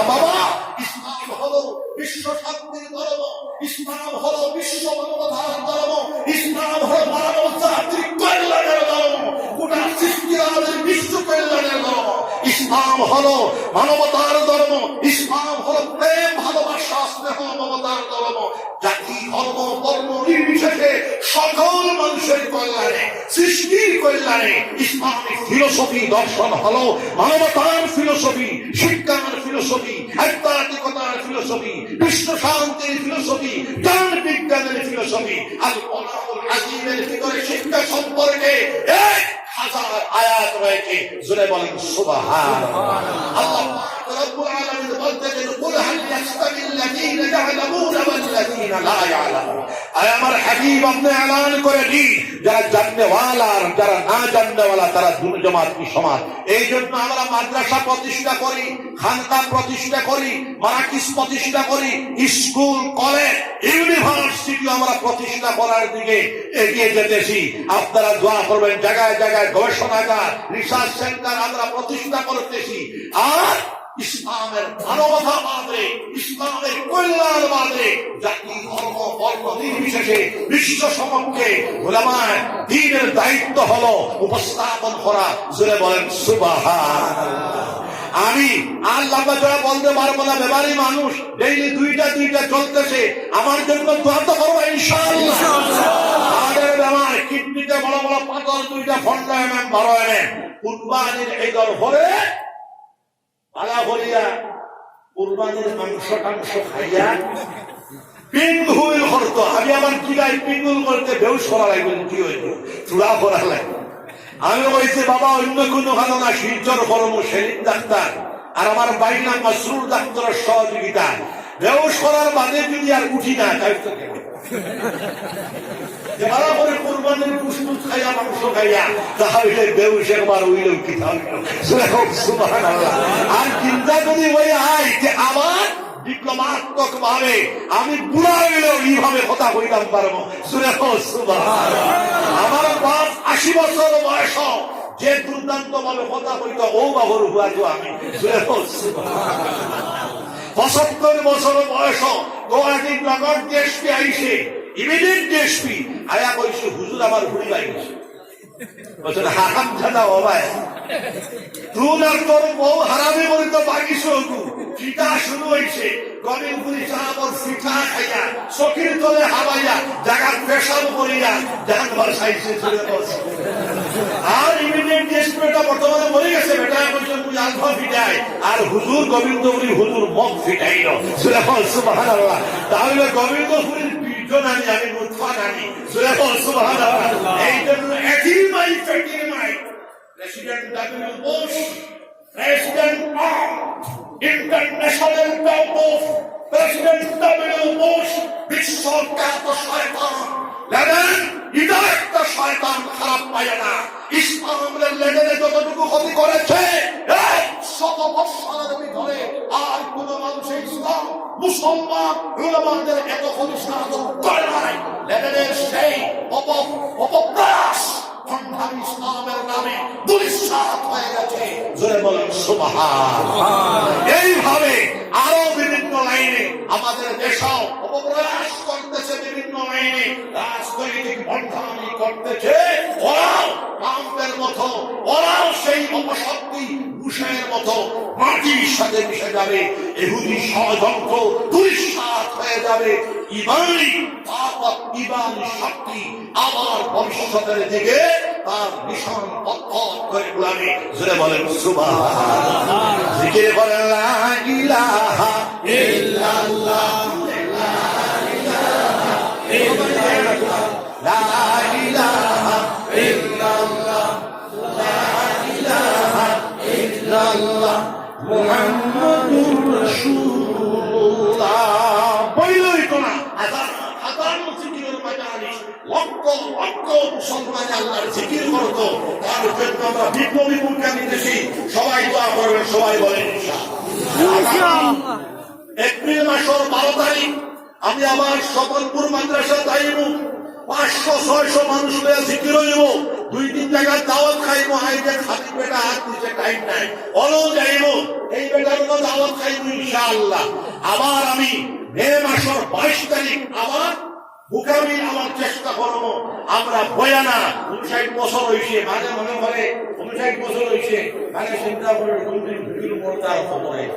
বাবা, ইসলাম হলো বিশ্ব শান্তির ধর্ম, ইসলাম হলো বিশ্ব মানবতার ধর্ম, ইসলাম হলো মানব জাতির কল্যাণের ধর্ম, গোটা সৃষ্টি আমাদের বিশ্ব কল্যাণের ধর্ম। ইসলাম হলো মানবতার ধর্ম, ইসলাম হলো প্রেম, ভালোবাসা, স্নেহ, মমতার ধর্ম। জাতি, ধর্ম, বর্ণ নির্বিশেষে সকল মানুষের কল্যাণে, সৃষ্টির কল্যাণে ইসলামিক ফিলোসফি, দর্শন হলো মানবতার ফিলোসফি, শিক্ষার ফিলোসফি, আধ্যাত্মিকতার ফিলোসফি, বিশ্ব শান্তির ফিলোসফি, জ্ঞান বিজ্ঞানের ফিলোসফি। আল কোরআনুল আযীমের ভিতরে শিক্ষা সম্পর্কে 1000 আয়াত রয়েছে। জোরে বলেন সুবহানাল্লাহ। আল্লাহ পাক রব্বুল আলামিন বলতেছেন, কুল হাল ইয়াস্তাবিল্লাযীনা ইয়া'লামুনা ওয়াল্লাযীনা লা ইয়া'লামুন। আয় আমার হাবিব, আপনি এলান করে দিন, যারা জাননেওয়ালা আর যারা না জাননেওয়ালা তারা দুই জামাত কি সমান। এই জন্য আমরা মাদ্রাসা প্রতিষ্ঠা করি, খানকা প্রতিষ্ঠা করি, মারাকিস প্রতিষ্ঠা করি, স্কুল, কলেজ, ইউনিভার্সিটি আমরা প্রতিষ্ঠা করার দিকে এগিয়ে যেতেছি। আপনারা দোয়া করবেন, জায়গায় জায়গায় গবেষণাগার, রিসার্চ সেন্টার আমরা প্রতিষ্ঠা করতেছি। আর ইসলামের মানবতা বাদে, ইসলামের কল্যাণ বাদে জাতি, ধর্ম, বর্ণ নির্বিশেষে বিশ্ব সমক্ষে উলামায়ে দ্বীনের দায়িত্ব হলো উপস্থাপন করা। জোরে বলেন সুবহানাল্লাহ। আমি আল্লাহ যারা বলতে পারবো না, বেমারি মানুষ, ডেইলি দুইটা চলতেছে, আমার জন্য দোয়া তো করবো ইনশাআল্লাহ। আমাদের বেমার, কিডনিতে বড় বড় পাথর, দুইটা ফন্ডা এমএম 12 এমএম, কুরবানির ঈদের পরে আলা বলিয়া কুরবানির মাংস খাইয়া পিঙ্গুল করতো। আমি আমার জিগায় পিঙ্গুল করতে বেউস করা লাগবে, কি হইতো চূড়া করা লাগবে। আমি বলছি, বাবা অন্য কোনো ভালো না, শিলচর কর্ম সেলিম ডাক্তার আর আমার বাইক নাম মাসরুর ডাক্তারের সহযোগিতা, বেউস করার বাদে যদি আর উঠি না, তাই তো করে কোরবানির প্রস্তুত খাইয়া, মাংস খাইয়া, তাহলে বেউস একবার উইলেও কি সুবহানাল্লাহ। আর চিন্তা যদি ওই আয় যে আমার ডিপ্লোমাত্মক ভাবে আমি বুড়া হইলেও এইভাবে কথা কইতাম পারবো। আমার বাপ 80 বছর বয়স, যে দুর্দান্ত ভাবে কথা কইত ও বাবুর হুয়া তো আমি। 75 বছর বয়স গুয়াহাটি নগর ডিএসপি আইসে ইমিডিয়েট ডিএসপি আয়া কইছে হুজুর আমার ভুড়ি বাইছে বলছেন হারাম জাদা বাবায় তুই আর তোর বউ হারামে বলি তো বাগিস ফিটা শুরু হয়েছে গবিন্দপুরি চাহাবর ফিটা খাইয়া চকির তলে হাবাইয়া জায়গার পেশাব করিয়া জাহান বাসাইছে আর ইমিডিয়েট ডিএসপিটা বর্তমানে মরে গেছে বেটা বলছেন তুই আলফা ফিটাই আর হুজুর গোবিন্দপুরি হুজুর মগ ফিটাইল সুবহানাল্লাহ তাহলে গোবিন্দপুরির জানি আমি মুতফা জানি সুবহানাল্লাহ এই জন্য একই মাই ফেটি মাই president W Bush president international bank of president W Bush বিশ্বখ্যাত শয়তান লেডেন এটা একটা শয়তান খারাপ পায় না ইসলামের লেডেনে যতটুকু ক্ষতি করেছে 100 বছরের ভিতরে আর কোন মানুষের ইসলাম মুসলমান উলামাদের এত প্রতিষ্ঠান করে নাই লেডেনের সেই অপপ্রয়াস সন্ধান ইসলামের নামে দুলিশাত হয়ে গেছে জোরে বলেন সুবহানাল্লাহ এইভাবে আরো বিভিন্ন লাইনে আমাদের দেশও অপপ্রয়াস করতেছে বিভিন্ন লাইনে রাজনৈতিক বন্ধনামি করতেছে ওরাও ট্রাম্পের মতো ওরাও সেই অপশক্তি বুশের মতো মাটির সাথে মিশে যাবে ইহুদি ষড়যন্ত্র দুলিশাত হয়ে যাবে ইমানি তাকত ইমানি শক্তি আবার ভবিষ্যতের দিকে তার ভীষণ পথ করে উড়াবে জোরে বলেন সুবহানাল্লাহ জিকির করেন লা ইলাহা ইল্লাল্লাহ লা ইলাহা ইল্লাল্লাহ লা ইলাহা ইল্লাল্লাহ মুহাম্মাদুর রাসূলুল্লাহ বইলই তো না হাজার জিকিরের মাজালিস লক্ষ লক্ষ মুসলমান আল্লাহর জিকির করতো তার জন্য আমরা বিপ্লবী ভূমিকা নিতেছি সবাই দোয়া করবেন সবাই বলেন ইনশাআল্লাহ এপ্রিল মাসের 12 তারিখ আমি আমার সকলপুর মাদ্রাসা যাইব 500-600 মানুষ লইয়া জিকির হইব 2-3 জায়গা দাওয়াত খাইব আইতে খালি পেটা হাত দিতে টাইম নাই অলও যাইব এই বেটার দাওয়াত খাইব ইনশাআল্লাহ আবার আমি মে মাসের 22 তারিখ আবার বুকামি আমার চেষ্টা করব আমরা বয়ানা 59 বছর হইছে মানে মনে করে 59 বছর হইছে মানে চিন্তা করে কোনদিন ভিডিও পড়তার খবর হয়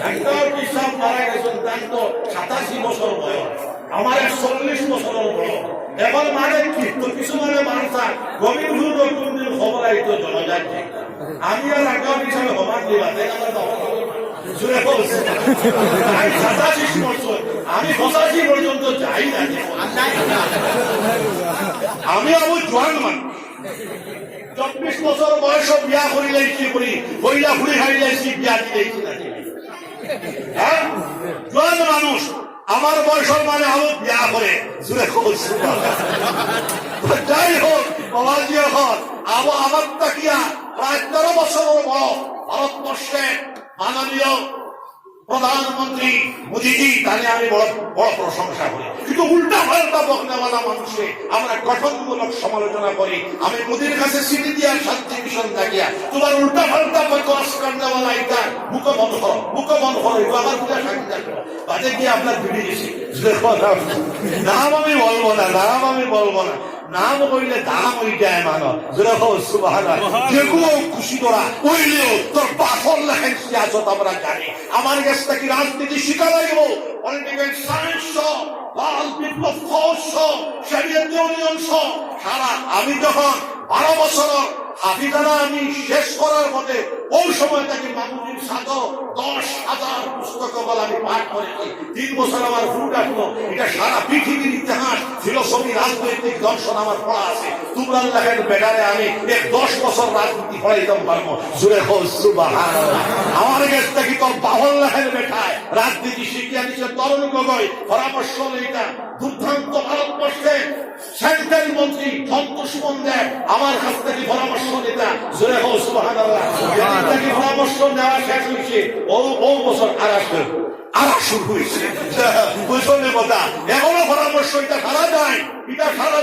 একদম হিসাব মারা গেছেন তাই তো 87 বছর বয়স আমার 40 বছরের বয়স এবার মানে কি তো কিছু মানে মানসা গভীর হুজুর কোনদিন খবর আইতো জনজাত আমি আর আগাম হিসাবে সমান দিবা তাই আমরা আমি 85 পর্যন্ত যাই না আমি আমার জোয়ান মানুষ 24 বছর বয়স বিয়া করি লাইছি করি বইলা ফুড়ি খাই লাইছি বিয়া দিয়েছি না হ্যাঁ জোয়ান মানুষ আমার বয়সের মানে আমার বিয়া করে যাই হোক বাবাজি এখন আমার তাকিয়া প্রায় 13 বছরের বড় ভারতবর্ষে মাননীয় প্রধানমন্ত্রী মোদীজি তাহলে আমি বড় বড় প্রশংসা করি কিন্তু উল্টা পাল্টা বকনেওয়ালা মানুষে আমরা গঠনমূলক সমালোচনা করি আমি মোদীর কাছে সিটি দিয়া শান্তি মিশন থাকিয়া তোমার উল্টা পাল্টা বকওয়াস করনেওয়ালা এটা মুখ বন্ধ করো এটা আমার পূজা শান্তি থাকবে বাদে গিয়ে আপনার ভিড়ে গেছি নাম আমি বলবো না নাম কইলে দাম হয়ে যায় মানো সুবহানাল্লাহ যেগুলো খুশি করা ওইলেও তোর পাথর লেখেন কি আছো আমরা জানি আমার কাছে কি রাজনীতি শিখা লাগব পলিটিক্যাল সায়েন্স লাল বিপ্লব ফৌজ শরীয়ত ইউনিয়ন সারা আমি যখন 12 বছর হাফিজানা আমি শেষ করার পথে ওই সময় থেকে মামুনির সাথে 10,000 পুস্তক আমি পাঠ করেছি 3 বছর আমার ফুট আসলো এটা সারা পৃথিবীর ইতিহাস ফিলোসফি রাজনৈতিক দর্শন আমার পড়া আছে তোমরা আল্লাহের বেটারে আমি 10 বছর রাজনীতি পড়াইতাম পারবো জোরে হোক সুবহানাল্লাহ আমার কাছ থেকে তোর বাহল্লাহের বেটায় রাজনীতি শিখিয়া দিচ্ছে তরুণ গগৈ পরামর্শ এইটা দুর্দান্ত ভারতবর্ষে সেন্ট্রাল মন্ত্রী সন্তোষ দেব আমার কাছ থেকে পরামর্শ নিতা জোরে হোক সুবহানাল্লাহ থেকে পরামর্শ নেওয়া শেষ হয়েছে ও বছর আর শুরু হয়েছে বুঝলে কথা এখনো পরামর্শ এটা সারা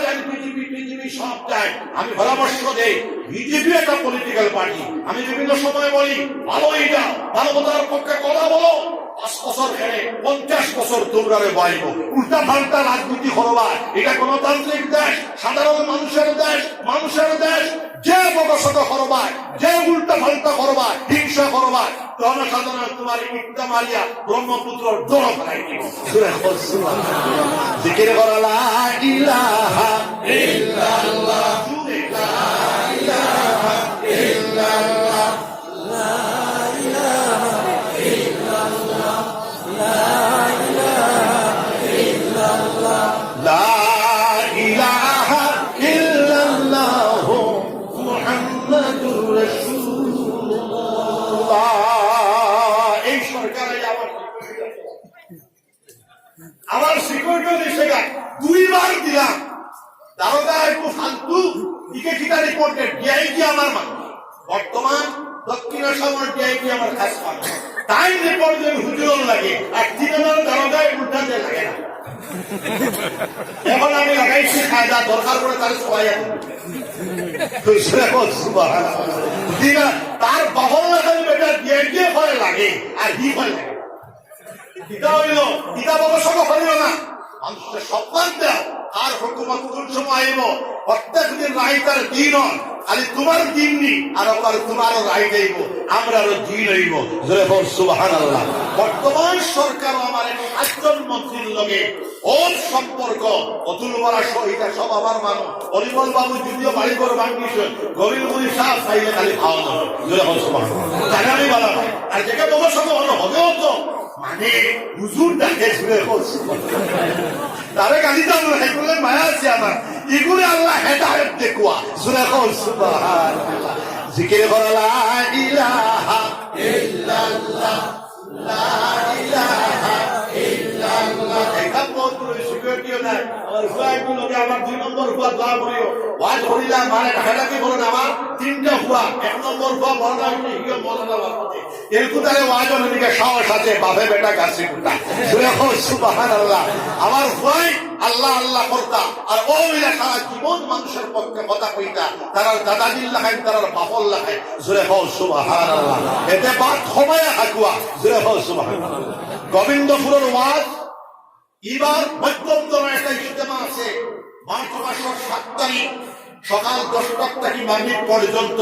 যায় পৃথিবী সব যায় আমি পরামর্শ দেই বিজেপি একটা পলিটিক্যাল পার্টি আমি বিভিন্ন সময় বলি ভালো এটা মানবতার পক্ষে কথা বলো। 5 বছর খেলে 50 বছর তোমরা বাইব। উল্টা পাল্টা রাজনীতি করবা। এটা গণতান্ত্রিক দেশ, সাধারণ মানুষের দেশ, মানুষের দেশ। যে বকশত করবা, যে উল্টা পাল্টা করবা, হিংসা করবা, জনসাধারণ তোমার ইটটা মারিয়া ব্রহ্মপুত্র দৌড় ফেলাই দিব। জিকির করা লা ইলাহা ইল্লাল্লাহ, লা ইলাহা ইল্লাল্লাহ, লা ইলাহা ইল্লাল্লাহ, লা ইলাহা ইল্লাল্লাহ, লা ইলাহা ইল্লাল্লাহ মুহাম্মাদুর রাসূলুল্লাহ। এই সরকারে আমার সিকিউরিটি দিছে গা 2 বার দিলাম। দারোগা একটু ফালতু দিকে কিটা রিপোর্টে ডিআইজি আমার মানুষ। বর্তমান দক্ষিণাসাগর ডিআইজি আমার কাজ পাবে। তাই রিপোর্ট দেন হুজুর লাগে আর 3 দারোগা উল্টাতে লাগে না। এখন আমি লাগাইছি কায়দা, দরকার করে তার সবাই তার বাহন লাগাই বেটা ডিআইজি হয় লাগে আর হি হয় লাগে। এটা হইল এটা বকশত হইল না। মানুষের সম্মান দাও। আর হুকুমত কোন সময় আইব, প্রত্যেক দিন রাইতার দিন খালি তোমার দিন নি আর আবার তোমারও রায় দেব, আমরারও দিন হইব। সুবহানাল্লাহ। বর্তমান সরকার আমার 7জন মন্ত্রীর লগে ওর সম্পর্ক অতুল বড়া সহিতা সব আমার মানুষ। অরিমল বাবু যদিও বাড়ি করে ভাঙিয়েছেন, গোবিন্দপুরি সাহেব চাইলে খালি খাওয়া দাও। জানানি বলা হয় আর যেটা তোমার সঙ্গে হলো হবেও তো মানে হুজুর ডাকে শুনে তারে গালি দাম এগুলো মায়া আছে আমার, এগুলো আল্লাহ হেদায়েত দেখুয়া শুনে সুবহানাল্লাহ। জিকির করা লা ইলাহা ইল্লাল্লাহ, লা ইলাহা ইল্লাল্লাহ। এটা মন্ত্র সিকিউরিটিও নাই। আমার হুয়াগুলো আমার 2 নম্বর হুয়া দোয়া করিও। ওয়াজ করিলাম মানে ঢাকাটাকে বলেন আমার 3টা হুয়া। 1 নম্বর হুয়া বড় হইলে হিও মৌলানা বাবাতে এরকুতারে ওয়াজ অনেকে সাহস আছে বাপে বেটা গাছি কুটা শুনে সুবহানাল্লাহ। আমার হুয়াই আল্লাহ আল্লাহ করতা আর ওইলা সারা জীবন মানুষের পক্ষে কথা কইতা। তারার দাদাজির লাগাই তারার বাপর লাগাই জুড়ে হও সুবহানাল্লাহ। এতে বাদ সময় হাকুয়া জুড়ে হও সুবহানাল্লাহ। গোবিন্দপুরের ওয়াজ এবার মধ্যম একটা ইজতেমা আছে মার্চ মাসের 7 তারিখ সকাল 10টা থেকে মাগরিব পর্যন্ত।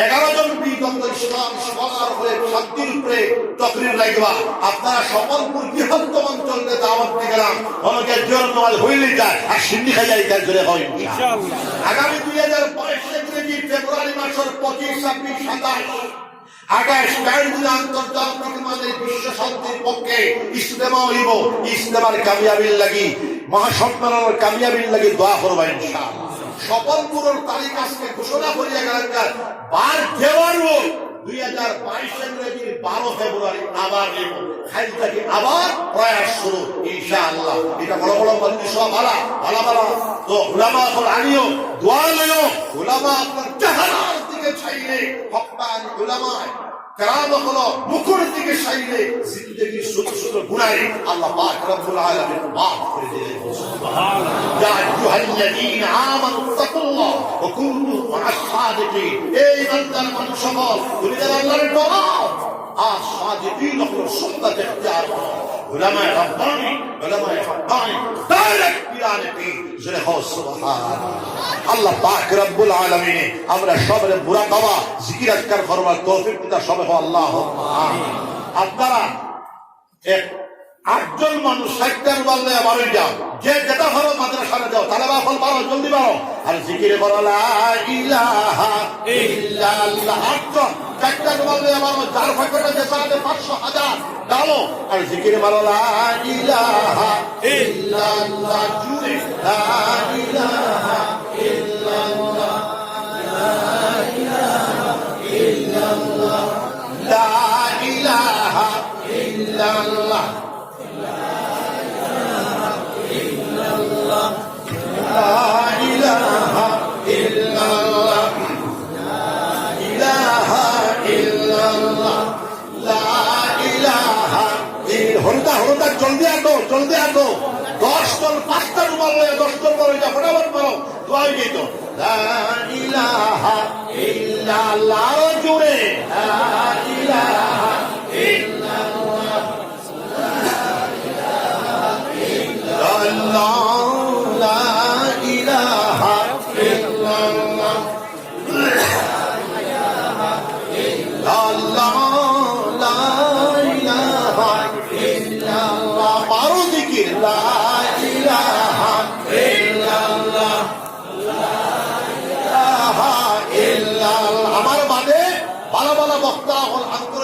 11 জন বিগত ইসলাম সবার হয়ে শান্তির উপরে তকরির লাগবা। আপনারা সম্বলপুর বৃহত্তম অঞ্চলে দাওয়াত দিয়ে গেলাম। অনেকে জোর নামাজ হইলে যায় আর সিন্নি খাই যায় তার জোরে হয় ইনশাআল্লাহ। আগামী 2022 ইংরেজি ফেব্রুয়ারি মাসের 25, 26, 27, 28 দিন আন্তর্জাতিক মানের বিশ্ব শান্তির পক্ষে ইজতেমা হইব। ইজতেমার কামিয়াবির লাগি মহাসম্মেলনের কামিয়াবির লাগি দোয়া করবা ইনশাআল্লাহ। সফলপুরের তারিখ আজকে ঘোষণা করিয়া গেলেন বার দেওয়ার 2022 ইংরেজির 12 ফেব্রুয়ারি আবার নেব খাইলটাকে আবার প্রয়াস শুরু ইনশাআল্লাহ। এটা বড় বড় মন্ত্রী সব ভালা ভালা ভালা তো উলামা এখন আনিও দোয়া লইও। উলামা আপনার চেহারার দিকে চাইলে হক্কান উলামায় কেরাম হলো মুখের দিকে চাইলে জিন্দেগির ছোট ছোট গুনাহ আল্লাহ পাক রব্বুল আলামিন মাফ করে দিলেন। সুবহানাল্লাহ। ইয়া আইয়ুহাল্লাযীনা আমানু তাকুল্লাহ ওয়া কুনু মা'আস সাদিকিন। এই বান্দার মানুষ সকল তুমি যারা আল্লাহর ডরাও আর সাদিকিন হলো সত্যতা ইখতিয়ার করো। উলামায়ে রাব্বানি উলামায়ে হাক্কানি ডাইরেক্ট পিরানেতি জেনে হও সুবহানাল্লাহ। আল্লাহ পাক রব্বুল আলামিন আমরা সবরে মুরাকাবা জিকির আজকার করবার তৌফিক দিতা সবে হও আল্লাহ আমিন। আপনারা 8জন মানুষ 60টার বললে 12 যাও, যে যেটা ভালো মাদ্রাসায় যাও তালেবা ফল 12 জলদি 12 আর জিকির করো লা ইলাহা ইল্লাল্লাহ। 8জন 4টার বললে 12 যার ফাঁকটা যে সাথে 500 1000 ডালো আর জিকির মারো লা ইলাহা ইল্লাল্লাহ। জুড়ে লা ইলাহা ইল্লাল্লাহ, লা ইলাহা ইল্লাল্লাহ, লা ইলাহা ইল্লাল্লাহ, লা ইলাহা ইল্লাল্লাহ, ইলাহা ইল্লাল্লাহ, লা ইলাহা হরদা হরদা জলদি আসো জলদি আসো। 10 জন 5টা রুমাল লয়ে 10 জন বলে যা ফটাফট মারো দোয়া হয়ে যেত। লা ইলাহা ইল্লাল্লাহ জোরে লা ইলাহা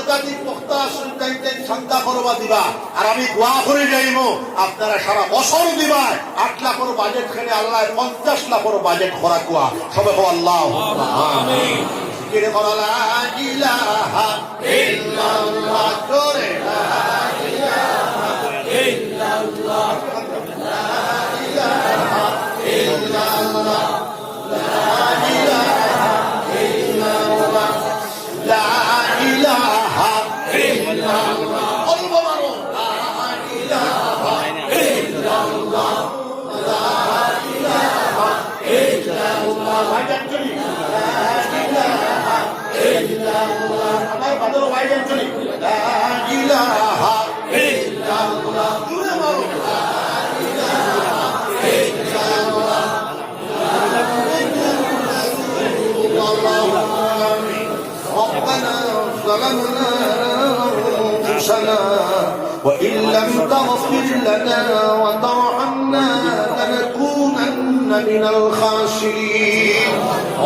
গাদি পোক্তা আসুন টাইম ঠান্ডা করবা দিবা আর আমি দোয়া করে যাইব আপনারা সারা বছর দিবা 8 লাখ বাজেট খেলে আল্লাহ 50 লাখ বাজেট করা কুয়া সবাই আল্লাহ আমিন জিকির করা লা ইলাহা ইল্লাল্লাহ জোরে লা ইলাহা ইল্লাল্লাহ লা ইলাহা ইল্লাল্লাহ লা ইলাহা ইল্লাল্লাহ লা ইলাহা ইল্লাল্লাহ আল্লাহু মারো লা ইলাহা ইল্লাল্লাহ লা ইলাহা ইল্লাল্লাহ ভাইজান চলি লা ইলাহা ইল্লাল্লাহ আমার বাদর ভাইজান চলি লা ইলাহা ইল্লাল্লাহ জুড়ে মারো লা ইলাহা ইল্লাল্লাহ ربنا ظلمنا أنفسنا وإن لم تغفر لنا وترحمنا لنكونن من الخاسرين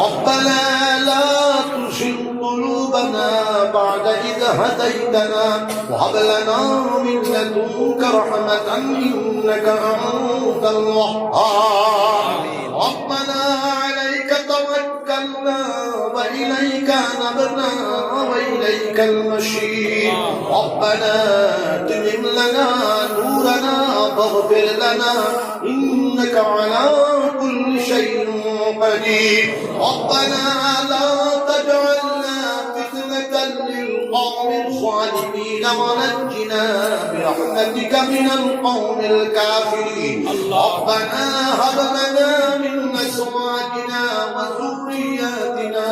ربنا لا تزغ قلوبنا بعد إذ هديتنا وهب لنا من لدنك رحمة إنك أنت الوهاب ربنا عليك توكلنا وإليك نبنا وإليك المشير ربنا تمم لنا نورنا فاغفر لنا إنك على كل شيء قدير ربنا لا تجعلنا فتنة للقوم الظالمين ونجنا برحمتك من القوم الكافرين ربنا هب لنا من أزواجنا وذرياتنا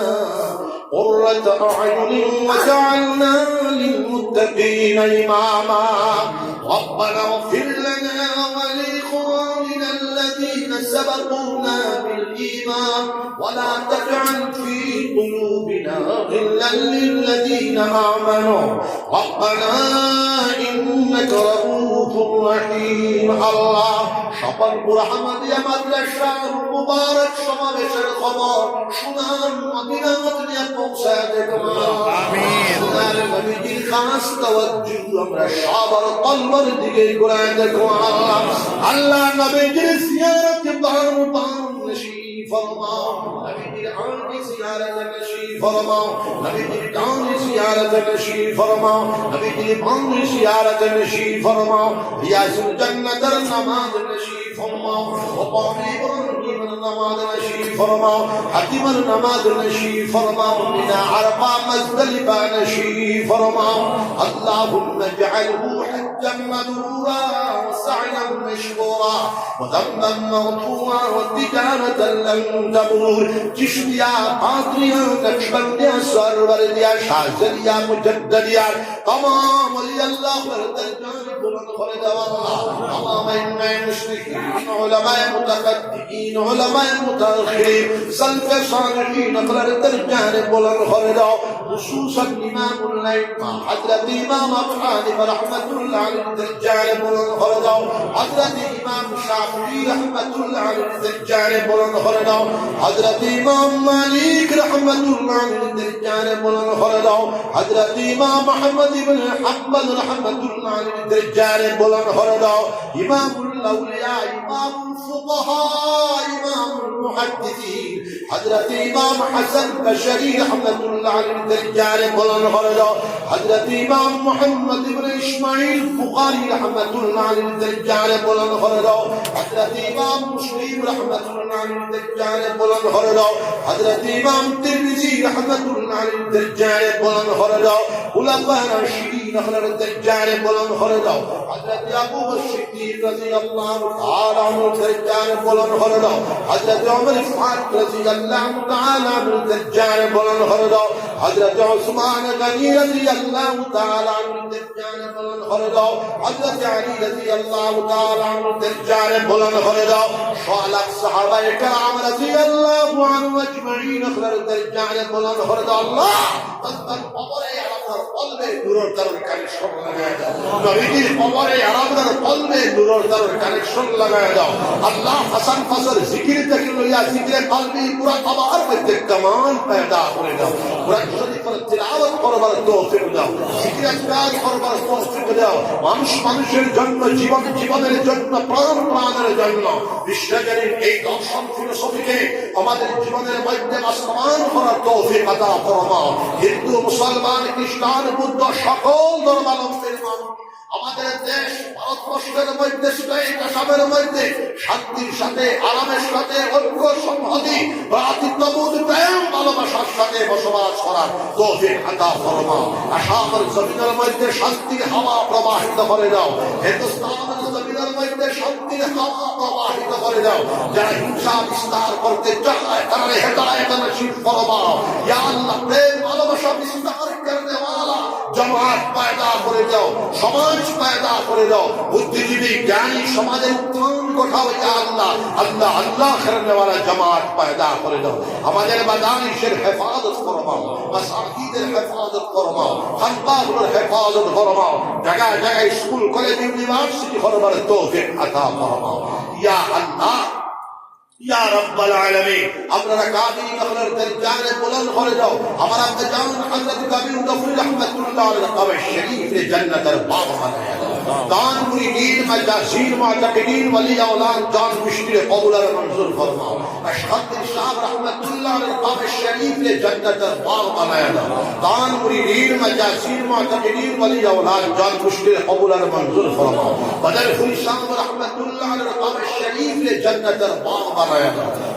قرة أعين وجعلنا للمتقين إماما ربنا اغفر لنا ولإخواننا الذين سبقونا بالإيمان ولا تجعل في قلوبنا غلا للذين آمنوا ربنا إنك رؤوف رحيم الله সকল মুহাম্মাদিয়া মাদ্রাসার মুবারক সমাবেশের খবর সুনাম মদিনা মদিনা পৌঁছায় দেবো আমিন নবীজির খাস তাওয়াজ্জু আমরা সবার কলবের দিকে ঘুরায় দেখো আল্লাহ আল্লাহ নবীজির জিয়ারত বারবার নসিব ফরমাও নবীজির আরদি জিয়ারত নসিব ফরমাও নবীজির দানি জিয়ারত নসিব ফরমাও নবীজির বাংলা জিয়ারত নসিব ফরমাও রিয়াজুল জান্নাতের নামাজ নসিব فرماؤ وقوم إبراهيم النماذ نشيد فرماؤ حتم النماذ نشيد فرماؤ من عرفة مزدلفة نشيد فرماؤ اللهم اجعله حجا مبرورا وسعيا مشكورا وذنبا مغفورا والتجارة لن تبور چشميا قادريا نقشبنديا سروريا شازليا مجدديا تمام ولي الله فردجان بلند خلد والله اللهم إنا المشركين علماء متقدمين علماء متأخرين سلف صالحين قررت الجانب والخلد خصوصا إمام الأئمة حضرة إمام أبو حنيفة رحمة الله عليه الجانب والخلد حضرة إمام الشافعي رحمة الله عليه الجانب والخلد حضرة إمام مالك رحمة الله عليه الجانب والخلد حضرة إمام محمد بن حنبل رحمة الله عليه الجانب والخلد إمام الأولياء إمام الفقهاء إمام المحدثين حضرة إمام حسن بشري رحمة الله عليه الجانب والخلد حضرة إمام محمد بن إسماعيل البخاري رحمة الله عليه الجانب والخلد حضرة إمام مسلم رحمة الله عليه الجانب والخلد حضرة إمام الترمذي رحمة الله عليه الجانب والخلد خلفاء راشدين خلد الجانب والخلد حضرة أبو بكر الصديق رضي الله تعالى عنه الجانب والخلد حضرة عمر الفاروق رضي الله تعالى عنه الجانب والخلد حضرة عثمان غني رضي الله تعالى عنه الجانب والخلد حضرة علي رضي الله تعالى عنه الجانب والخلد صالح الصحابة الكرام رضي الله عنهم أجمعين خلد الجانب والخلد الله সন্তান কবরে আরামের কলবে নূরের দারুর কানেকশন লাগায় দাও নবীজির কবরে আরামের কলবে নূরের দারুর কানেকশন লাগায় দাও আল্লাহ হাসান ফাসর জিকির থেকে লইয়া জিকিরে কলবি পুরা কবর মধ্যে কামাল পয়দা করে দাও কুরআন শরীফের তিলাওয়াত করবার তৌফিক দাও জিকির আজকার করবার তৌফিক দাও মানুষের জন্য জীবনের জন্য প্রাণের জন্য বিশ্বজনীন এই দর্শন ফিলোসফিকে আমাদের জীবনের মধ্যে বাস্তবায়ন করার তৌফিক আতা ফরমাও হিন্দু মুসলমান খ্রিস্টান বুদ্ধ সকল ধর্মাবলম্বীর মানুষ আমাদের দেশ ভারতবর্ষের মধ্যে দেশের মধ্যে শান্তির সাথে আরামের সাথে ঐক্য সংহতি ভ্রাতৃত্ববোধ প্রেম ভালোবাসার সাথে বসবাস করার তৌফিক আতা ফরমাও আসামের জমিনের মধ্যে শান্তির হাওয়া প্রবাহিত করে দাও হিন্দুস্তানের জমিনের মধ্যে শান্তির হাওয়া প্রবাহিত করে দাও যারা হিংসা বিস্তার করতে চায় তারা হেদায়েত নসিব ফরমাও ইয়া আল্লাহ প্রেম ভালোবাসা বিস্তার করতে ওয়ালা জামাত পয়দা করে দাও সমাজ পয়দা করে দাও বুদ্ধিজীবী জ্ঞানী সমাজের উত্থান ঘটাও ইয়া আল্লাহ আল্লাহ আল্লাহ করনে वाला জামাত পয়দা করে দাও আমাদের মাদারিসের হেফাজত ফরমাও মাসাজিদের হেফাজত ফরমাও খানকাগুলোর হেফাজত ফরমাও জায়গায় জায়গায় স্কুল কলেজ ইউনিভার্সিটি করবার তৌফিক আতা ফরমাও ইয়া আল্লাহ ইয়া রাব্বাল আলামিন আপনারা কাদির মখলর দরজানে বুলন্দ করে দাও আমার আব্বা জান হযরত গোবিন্দপুরি রহমাতুল্লাহ আলাইহি কবর শরীফে জান্নাতের বাগ বানায়া দাও দান মুরিদিন মাজাসির মুতাকিদিন ওলি আওলাদ জান মুশকিলে কবুল আর মঞ্জুর ফরমাও আশহাদ শাহ রহমাতুল্লাহ আলাইহি কবর শরীফে জান্নাতের বাগ বানায়া দাও দান মুরিদিন মাজাসির মুতাকিদিন ওলি আওলাদ জান মুশকিলে কবুল আর মঞ্জুর ফরমাও বদরপুরি শাহ রহমাতুল্লাহ আলাইহি কবর শরীফে জান্নাতের বাগ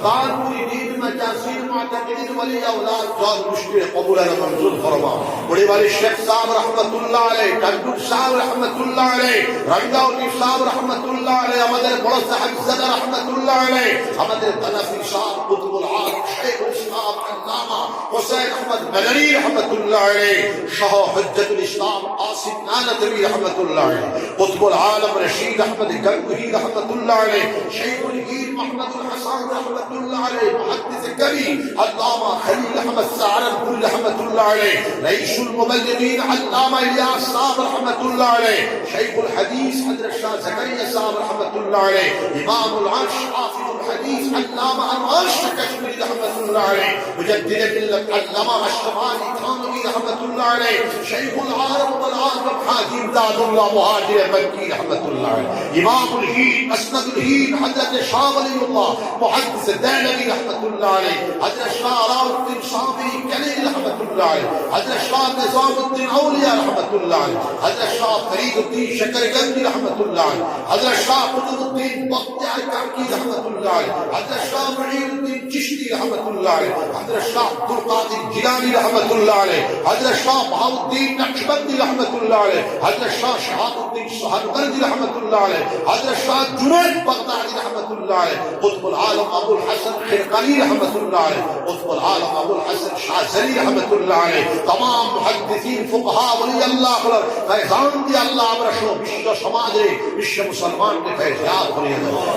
قال مريدين مجاسين معتقدين ولي اولاد جان مشکل قبول اور منظور فرما بڑے والے شیخ صاحب رحمت اللہ علیہ ٹنڈو صاحب رحمت اللہ علیہ رنگاوٹی صاحب رحمت اللہ علیہ আমাদের বড় সাহেব সাদা রহমাতুল্লাহ আলাইহি আমাদের তানাফি সাহেব কুতুবুল আলম শেখ ইসলাম আল্লামা হোসেন আহমদ বদরি রহমাতুল্লাহ আলাইহি শাহ হুজ্জতুল ইসলাম আসিফ নানতবি রহমাতুল্লাহ আলাইহি কুতুবুল আলম রশিদ আহমদ গঙ্গুহি রহমাতুল্লাহ আলাইহি শেখুল গীর محمد الحسن رحمة الله عليه محدث الكبير علامة خليل أحمد سعرنبوري رحمة الله عليه رئيس المبلغين علامة إلياس صاحب رحمة الله عليه شيخ الحديث حضرت الشاه زكريا صاحب رحمة الله عليه إمام العرش حافظ الحديث علامة العرش الكشميري رحمة الله عليه مجدد الملة علامة الشمالي ثانوي رحمة الله عليه شيخ العرب والعرب حاجي امداد الله مهاجر مكي رحمة الله عليه إمام الهين أسند الهين حضرت شاه ولي الله محدث الدهلوي رحمة الله عليه حضرت شاه راو الدين صابري كليل رحمة الله عليه حضرت شاه نظام الدين أولياء رحمة الله عليه حضرت شاه فريد الدين شكرقندي رحمة الله عليه حضرت شاه قطب الدين بطي الكعكي رحمة الله عليه حضرت شاه معين الدين چشتي رحمة الله عليه حضرت شاه عبد القادر الجيلاني رحمة الله عليه حضرت شاه بهاء الدين نقشبندي رحمة الله عليه حضرت شاه شهاب الدين سهروردي رحمة الله عليه حضرت شاه جنيد بغدادي رحمة الله عليه قطب العالم ابو الحسن خرقاني رحمة الله عليه قطب العالم ابو الحسن شاذلي رحمة الله عليه तमाम मुहद्दिसीन फुकहा वली अल्लाह खलर फैजान दी अल्लाह अमरशो विश्व समाज रे विश्व मुसलमान के फैजान करे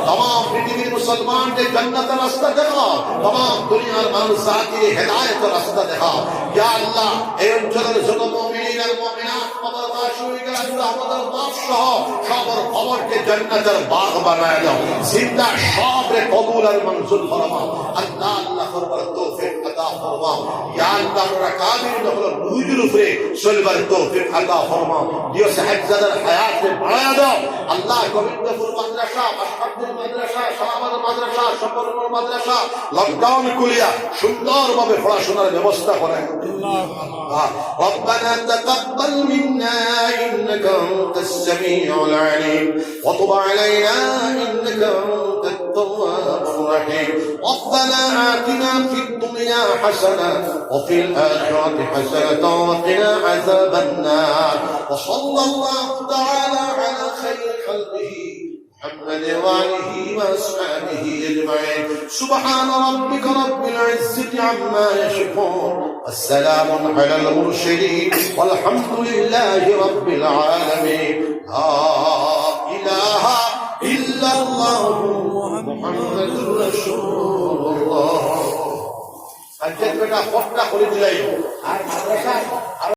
तमाम पृथ्वी मुसलमान के जन्नत रास्ता देखा तमाम दुनिया मानसात रे हिदायत रास्ता देखा या अल्लाह ए अंचलेर যত মুমিনিন আর মুমিনাত কবরবাসী হয়ে গেল আমাদের বাদশাহ সবার কবরকে জান্নাতের বাগ বানায় দাও জিন্দা সবরে কবুল আর মঞ্জুর ফরমাও আল্লাহ আল্লাহ করবার তৌফিক আতা ফরমাও ইয়া আল্লাহ আমরা কাবিল হলো বুজুর উপরে চলবার তৌফিক আতা ফরমাও দিও সাহেবজাদার হায়াতে বাড়ায়া দাও আল্লাহ গোবিন্দপুর মাদ্রাসা আশরাফুল মাদ্রাসা শাহবাদ মাদ্রাসা সফরপুর মাদ্রাসা লকডাউন কুলিয়া সুন্দরভাবে পড়াশোনার ব্যবস্থা করেন ربنا تقبل منا إنك أنت السميع العليم وتب علينا إنك أنت التواب الرحيم ربنا آتنا في الدنيا حسنة وفي الآخرة حسنة وقنا عذاب النار وصلى الله تعالى على خير خلقه محمد وآله وأصحابه أجمعين سبحان ربك رب العزة عما يصفون والسلام على المرسلين والحمد لله رب العالمين لا إله إلا الله محمد رسول الله পঞ্চায়েত বেটা পট্টা করে দিলাই আর মাদ্রাসা